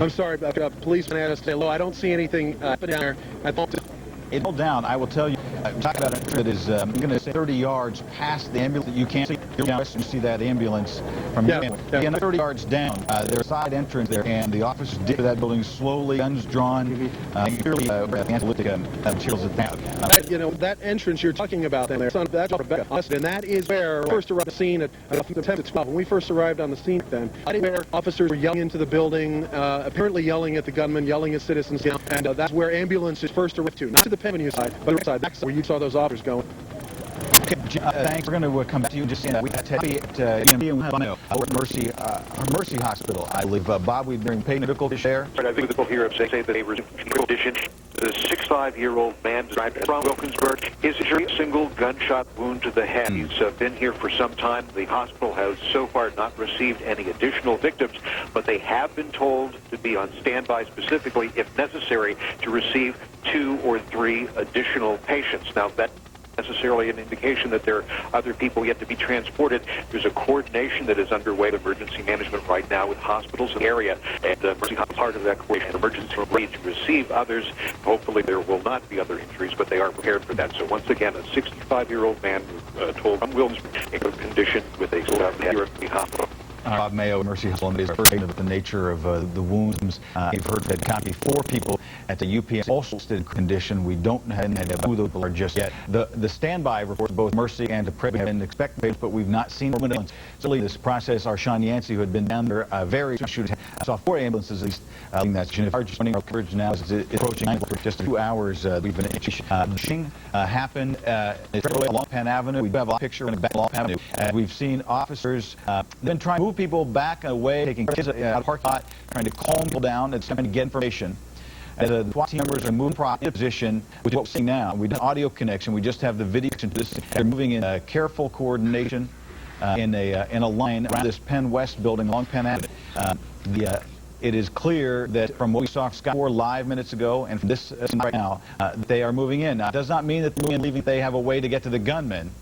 I'm sorry, but policeman had us say hello. I don't see anything happening there. It pulled down. I will tell you, talk about it that is, I'm going to say 30 yards past the ambulance. You can't see. You're down west and see that ambulance from here. Again, 30 yards down. There's a side entrance there, and the officers did that building slowly, guns drawn. Clearly, analytic materials at that. You know, that entrance you're talking about there, that's Rebecca. And that is where we first arrived on the scene at 10 to 12. When we first arrived on the scene then, where officers were yelling into the building, apparently yelling at the gunman, yelling at citizens, and that's where ambulances first arrived to. Not to the Penn side, but the back side where you saw those officers going. Okay, thanks. We're going to come back to you just in we had Teddy at Mercy Hospital. I believe, Bob, we've been paying medical there. I think the people here have said that they were in condition. The 65-year-old man described from Wilkinsburg is a single gunshot wound to the head. He's been here for some time. The hospital has so far not received any additional victims, but they have been told to be on standby specifically, if necessary, to receive 2 or 3 additional patients. Now, that necessarily an indication that there are other people yet to be transported. There's a coordination that is underway with emergency management right now with hospitals in the area, and Mercy Hospital part of that coordination. Emergency ready to receive others. Hopefully there will not be other injuries, but they are prepared for that. So once again, a 65-year-old man told from Wilkinsburg in good condition with a here at the hospital. Bob Mayo, Mercy Hospital, is first of the nature of the wounds. You've heard that county 4 people at the UPS also in condition. We don't know who those people are just yet. The standby reports both Mercy and Prep have been expected, but we've not seen ambulance. So this process, our Sean Yancey, who had been down there, very soon saw 4 ambulances at least. That's running our coverage now is approaching 9 for just 2 hours. We've been shooting happened along Penn Avenue. We have a picture in the back along Penn Avenue. We've seen officers then trying to move people back away, taking kids out of the parking lot, trying to calm people down and trying to get information. The SWAT team members are moving in position with what we're seeing now. We don't have audio connection. We just have the video connection to this. They're moving in careful coordination in a line around this Penn West building along Penn Avenue. It is clear that from what we saw Sky 4 live minutes ago and from this right now, they are moving in. Now, it does not mean that they're moving in, leaving. They have a way to get to the gunmen.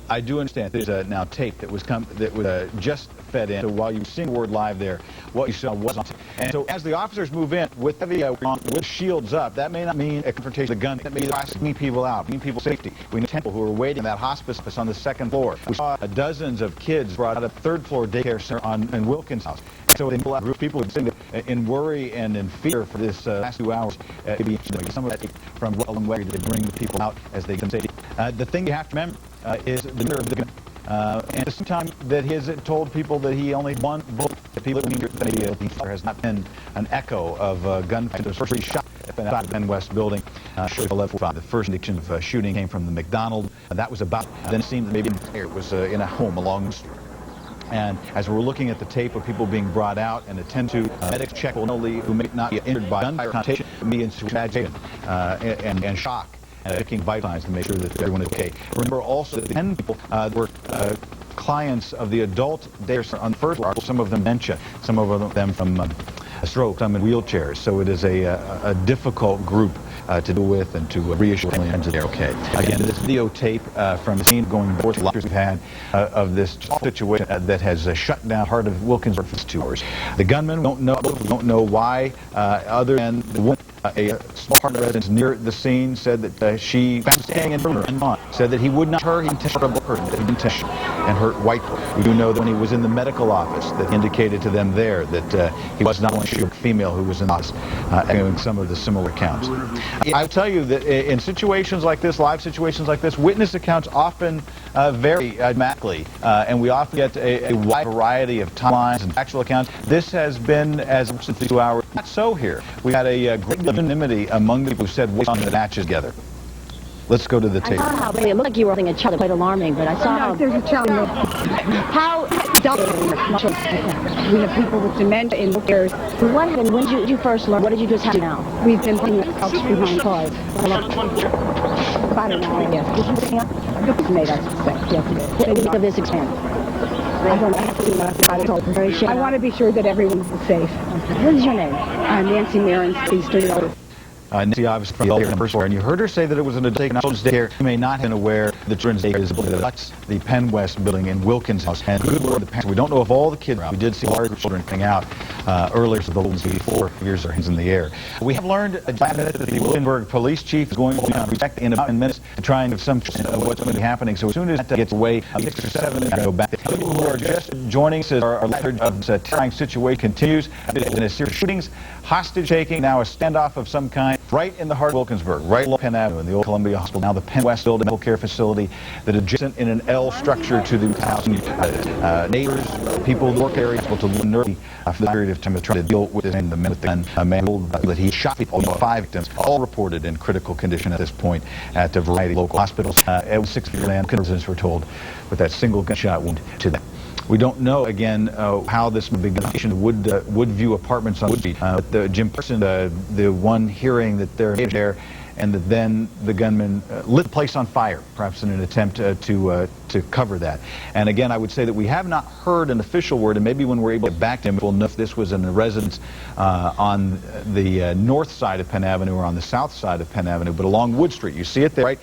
I do understand there's now tape that was just fed in. So while you were seeing the word live there, what you saw was on tape. And so as the officers move in with heavy with shields up, that may not mean a confrontation with a gun. That may mean people out, mean people safety. We know 10 people who were waiting in that hospice on the 2nd floor. We saw dozens of kids brought out of 3rd floor daycare center in Wilkins House. And so they pull out a group of people who sitting in worry and in fear for this last 2 hours. Maybe some of that from well and where to bring the people out as they can safety. The thing you have to remember is the leader of the gun. And at the same time that he has told people that he only one bullet. The people there has not been an echo of gunfire. The first shot at the Penn West building. The first indication of shooting came from the McDonald's. That was about. Then it seemed maybe it was in a home along the street. And as we're looking at the tape of people being brought out and attended to, medics check only who may not be injured by gunfire confrontation, me into tragedy and shock, and checking vital signs to make sure that everyone is okay. Remember also that the 10 people were clients of the adult daycare on the first floor, some of them dementia, some of them from stroke, some in wheelchairs. So it is a difficult group to deal with and to reassure families that they're okay. Again, this videotape from the scene going forth, the lectures we've had of this situation that has shut down part of Wilkinsburg for 2 hours. The gunman, we don't know why, other than the woman, a small part of the residents near the scene said that she found staying in her room and said that he would not hurt her, he intentionally hurt her, that he didn't touch and hurt white people. We do know that when he was in the medical office that indicated to them there that he was not only a female who was in the office, echoing some of the similar accounts. I'll tell you that in situations like this, live situations like this, witness accounts often vary dramatically, and we often get a wide variety of timelines and factual accounts. This has been, as of 2 hours, not so here. We had a great unanimity among the people who said we saw the matches together. Let's go to the tape. I saw how it looked like you were holding a child, quite alarming, but I saw how... There's a child. How... We have people with dementia in wheelchairs. What happened? When did you first learn? What did you just have now? We've been putting out behind cars. About an hour, yes. Did you see it? Made us suspect, yes. What do you think of this experience? I don't know. I want to be sure that everyone's safe. What is your name? Nancy Marin, Eastern. Nancy, obviously, from the first floor, and you heard her say that it was an adult children's daycare. You may not have been aware the children's daycare is the Penn West building in Wilkins House. And good word, the parents. We don't know if all the kids are out. We did see large children coming out earlier, so the Wilkins before years are hands in the air. We have learned that the Wilkinsburg police chief is going to recheck in about 10 minutes to try and give some of what's going to be happening. So as soon as that gets away, 6 or 7 minutes, go back. People who are just joining us, our record of this terrifying situation continues. In a series of shootings, hostage taking, now a standoff of some kind, right in the heart of Wilkinsburg, right along Penn Avenue in the old Columbia Hospital, now the Penn West building, medical care facility that is adjacent in an L structure to the house. Neighbors, people in the work area, able to learn for the period of time to try to deal with this, and the man that he shot people, 5 victims, all reported in critical condition at this point at a variety of local hospitals. It was 6 land residents were told with that single gunshot wound to them. We don't know, again, how this would view apartments on Wood Street. Jim Person, the one hearing that they're there, and that then the gunman lit the place on fire, perhaps in an attempt to cover that. And again, I would say that we have not heard an official word, and maybe when we're able to get back to him, we'll know if this was in a residence on the north side of Penn Avenue or on the south side of Penn Avenue, but along Wood Street. You see it there, right?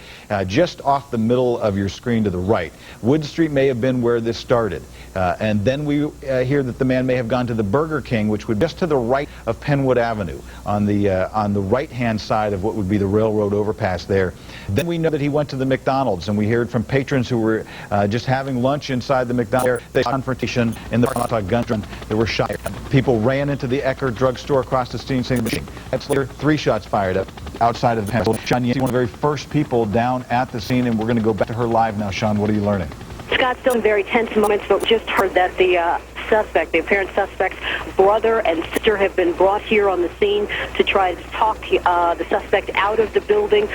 Just off the middle of your screen to the right. Wood Street may have been where this started. And then we hear that the man may have gone to the Burger King, which would be just to the right of Penwood Avenue, on the right-hand side of what would be the railroad overpass there. Then we know that he went to the McDonald's, and we heard from patrons who were just having lunch inside the McDonald's. They saw confrontation in the gun run. There were shots. People ran into the Eckerd drugstore across the scene, saying, that's later, 3 shots fired up outside of the Penn. Sean, you see one of the very first people down at the scene, and we're going to go back to her live now. Sean, what are you learning? Scott, still in very tense moments, but just heard that the the apparent suspect's brother and sister have been brought here on the scene to try to talk the suspect out of the building.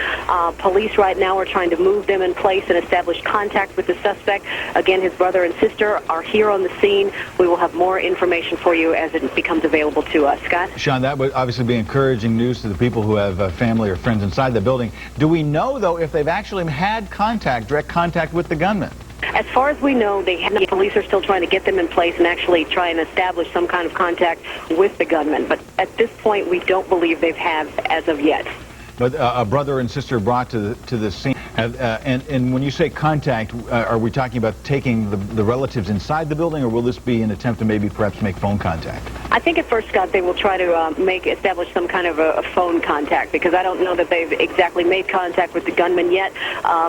Police right now are trying to move them in place and establish contact with the suspect. Again, his brother and sister are here on the scene. We will have more information for you as it becomes available to us. Scott? Sean, that would obviously be encouraging news to the people who have family or friends inside the building. Do we know, though, if they've actually had direct contact with the gunman? As far as we know, the police are still trying to get them in place and actually try and establish some kind of contact with the gunman. But at this point, we don't believe they've had as of yet. But a brother and sister brought to the scene. And when you say contact, are we talking about taking the relatives inside the building, or will this be an attempt to maybe perhaps make phone contact? I think at first, Scott, they will try to establish some kind of a phone contact, because I don't know that they've exactly made contact with the gunman yet.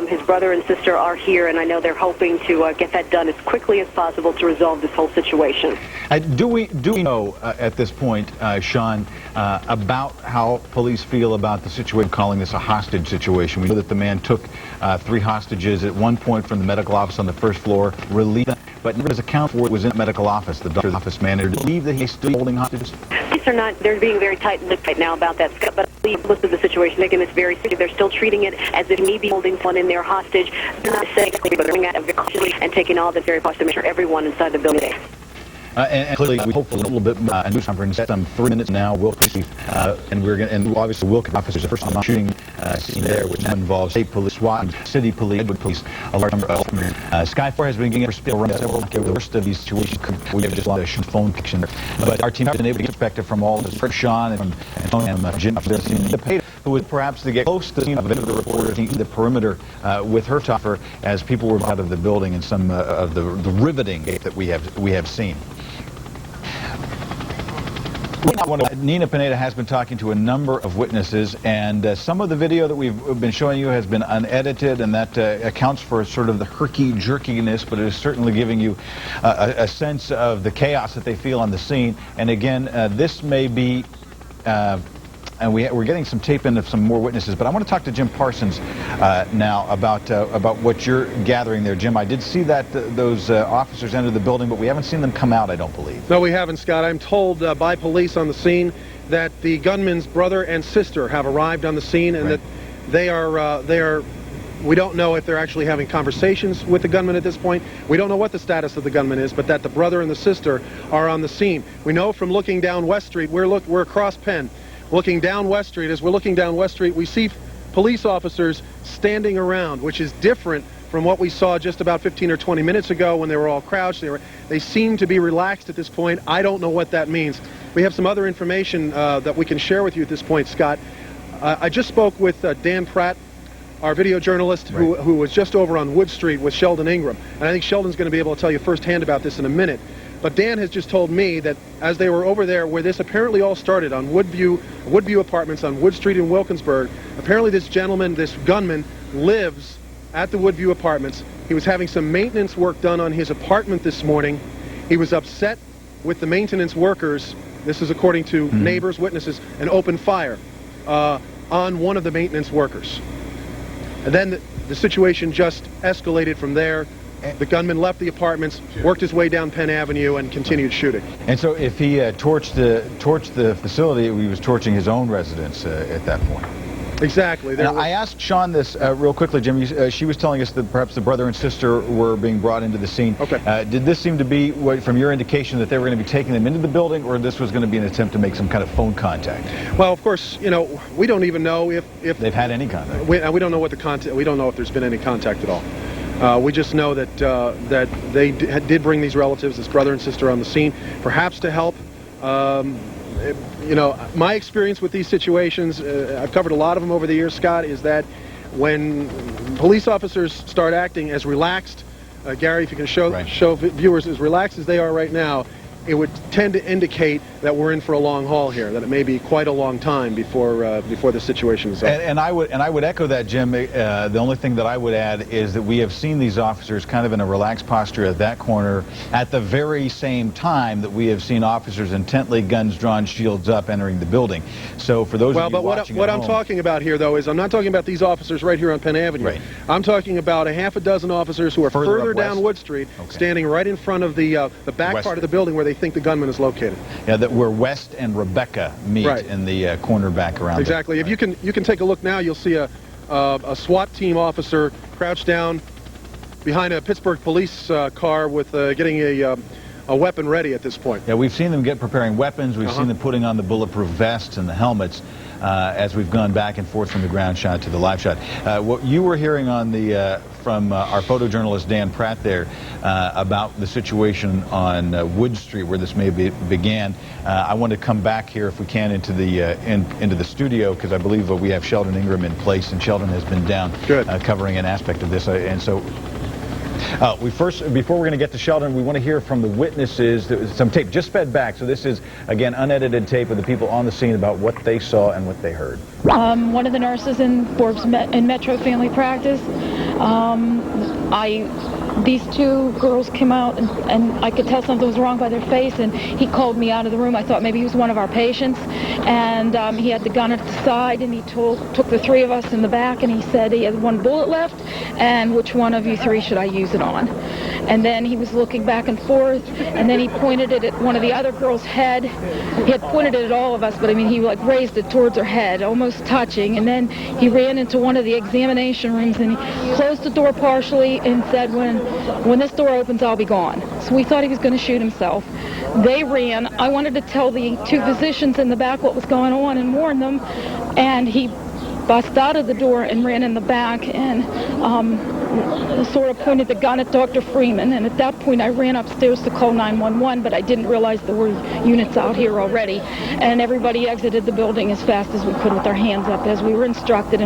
His brother and sister are here, and I know they're hoping to get that done as quickly as possible to resolve this whole situation. Do we know at this point, Sean, about how police feel about the situation, calling this a hostage situation? We know that the man took 3 hostages at one point from the medical office on the first floor, released them. but never does account for what was in the medical office. The doctor's office manager believe that he's still holding hostages. Police are not, they're being very tight-lipped right now about that, Scott, but I believe most of the situation, again, it's very serious. They're still treating it as if maybe holding someone in their hostage. They're not saying but they're doing that very cautiously and taking all the very precautions to make sure everyone inside the building is safe. And clearly, we hope for a little bit more news conference. Some 3 minutes now. Obviously, Wilkins officers the first time shooting scene there, which now involves state police, SWAT, and city police, Edward police. A large number of Sky 4 has been getting around several. The worst of these situations we have just a lot of phone connection. But our team has been able to get perspective from all of this. Sean and Jim, who was perhaps to get close to the scene of the reporter, the perimeter with her topper as people were out of the building and some of the riveting that we have seen. Nina Pineda has been talking to a number of witnesses, and some of the video that we've been showing you has been unedited, and that accounts for sort of the herky-jerkiness, but it is certainly giving you a sense of the chaos that they feel on the scene. And again, this may be... and we're getting some tape in of some more witnesses, but I want to talk to Jim Parsons now about what you're gathering there. Jim, I did see that those officers entered the building, but we haven't seen them come out, I don't believe. No, we haven't, Scott. I'm told by police on the scene that the gunman's brother and sister have arrived on the scene, and that they are. We don't know if they're actually having conversations with the gunman at this point. We don't know what the status of the gunman is, but that the brother and the sister are on the scene. We know from looking down West Street, we're across Penn. Looking down West Street, as we're looking down West Street, we see police officers standing around, which is different from what we saw just about 15 or 20 minutes ago when they were all crouched. They seem to be relaxed at this point. I don't know what that means. We have some other information that we can share with you at this point, Scott. I just spoke with Dan Pratt, our video journalist, who was just over on Wood Street with Sheldon Ingram. And I think Sheldon's going to be able to tell you firsthand about this in a minute. But Dan has just told me that as they were over there where this apparently all started on Woodview Apartments on Wood Street in Wilkinsburg, apparently this gentleman, this gunman, lives at the Woodview Apartments. He was having some maintenance work done on his apartment this morning. He was upset with the maintenance workers, this is according to neighbors, witnesses, and opened fire on one of the maintenance workers. And then the situation just escalated from there. The gunman left the apartments, worked his way down Penn Avenue, and continued shooting. And so if he torched the facility, he was torching his own residence at that point. Exactly. I asked Sean this real quickly, Jim. She was telling us that perhaps the brother and sister were being brought into the scene. Okay. Did this seem to be, from your indication, that they were going to be taking them into the building, or this was going to be an attempt to make some kind of phone contact? Well, of course, you know, we don't even know if they've had any contact. We don't know what the contact. We don't know if there's been any contact at all. We just know that that they did bring these relatives, this brother and sister, on the scene, perhaps to help. You know, my experience with these situations, I've covered a lot of them over the years, Scott, is that when police officers start acting as relaxed, Gary, if you can show viewers as relaxed as they are right now, it would tend to indicate that we're in for a long haul here, that it may be quite a long time before the situation is over. And I would echo that, Jim. The only thing that I would add is that we have seen these officers kind of in a relaxed posture at that corner at the very same time that we have seen officers intently, guns drawn, shields up, entering the building. So for those of you watching what I'm talking about here, though, is I'm not talking about these officers right here on Penn Avenue. Right. I'm talking about a half a dozen officers who are further down Wood Street, standing right in front of the back part of the building where they think the gunman is located. Yeah, where West and Rebecca meet in the corner back around. Exactly. If you can take a look now, you'll see a SWAT team officer crouched down behind a Pittsburgh police car with getting a weapon ready at this point. Yeah, we've seen them preparing weapons. We've seen them putting on the bulletproof vests and the helmets as we've gone back and forth from the ground shot to the live shot. What you were hearing on the from our photojournalist Dan Pratt there about the situation on Wood Street where this may began. I want to come back here if we can into the studio because I believe we have Sheldon Ingram in place, and Sheldon has been down covering an aspect of this, and so. Before we're going to get to Sheldon, we want to hear from the witnesses. Some tape just fed back, so this is, again, unedited tape of the people on the scene about what they saw and what they heard. One of the nurses in Forbes in Metro Family Practice, these two girls came out, and I could tell something was wrong by their face, and he called me out of the room. I thought maybe he was one of our patients, and he had the gun at the side, and he took the three of us in the back, and he said he had one bullet left, and which one of you three should I use it on? and then he was looking back and forth, and then he pointed it at one of the other girls' head. He had pointed it at all of us, but I mean, he like raised it towards her head, almost touching, and then he ran into one of the examination rooms and he closed the door partially and said, when this door opens, I'll be gone. So we thought he was going to shoot himself. They ran. I wanted to tell the two physicians in the back what was going on and warn them, and he bust out of the door and ran in the back and sort of pointed the gun at Dr. Freeman. And at that point, I ran upstairs to call 911, but I didn't realize there were units out here already. And everybody exited the building as fast as we could with our hands up, as we were instructed.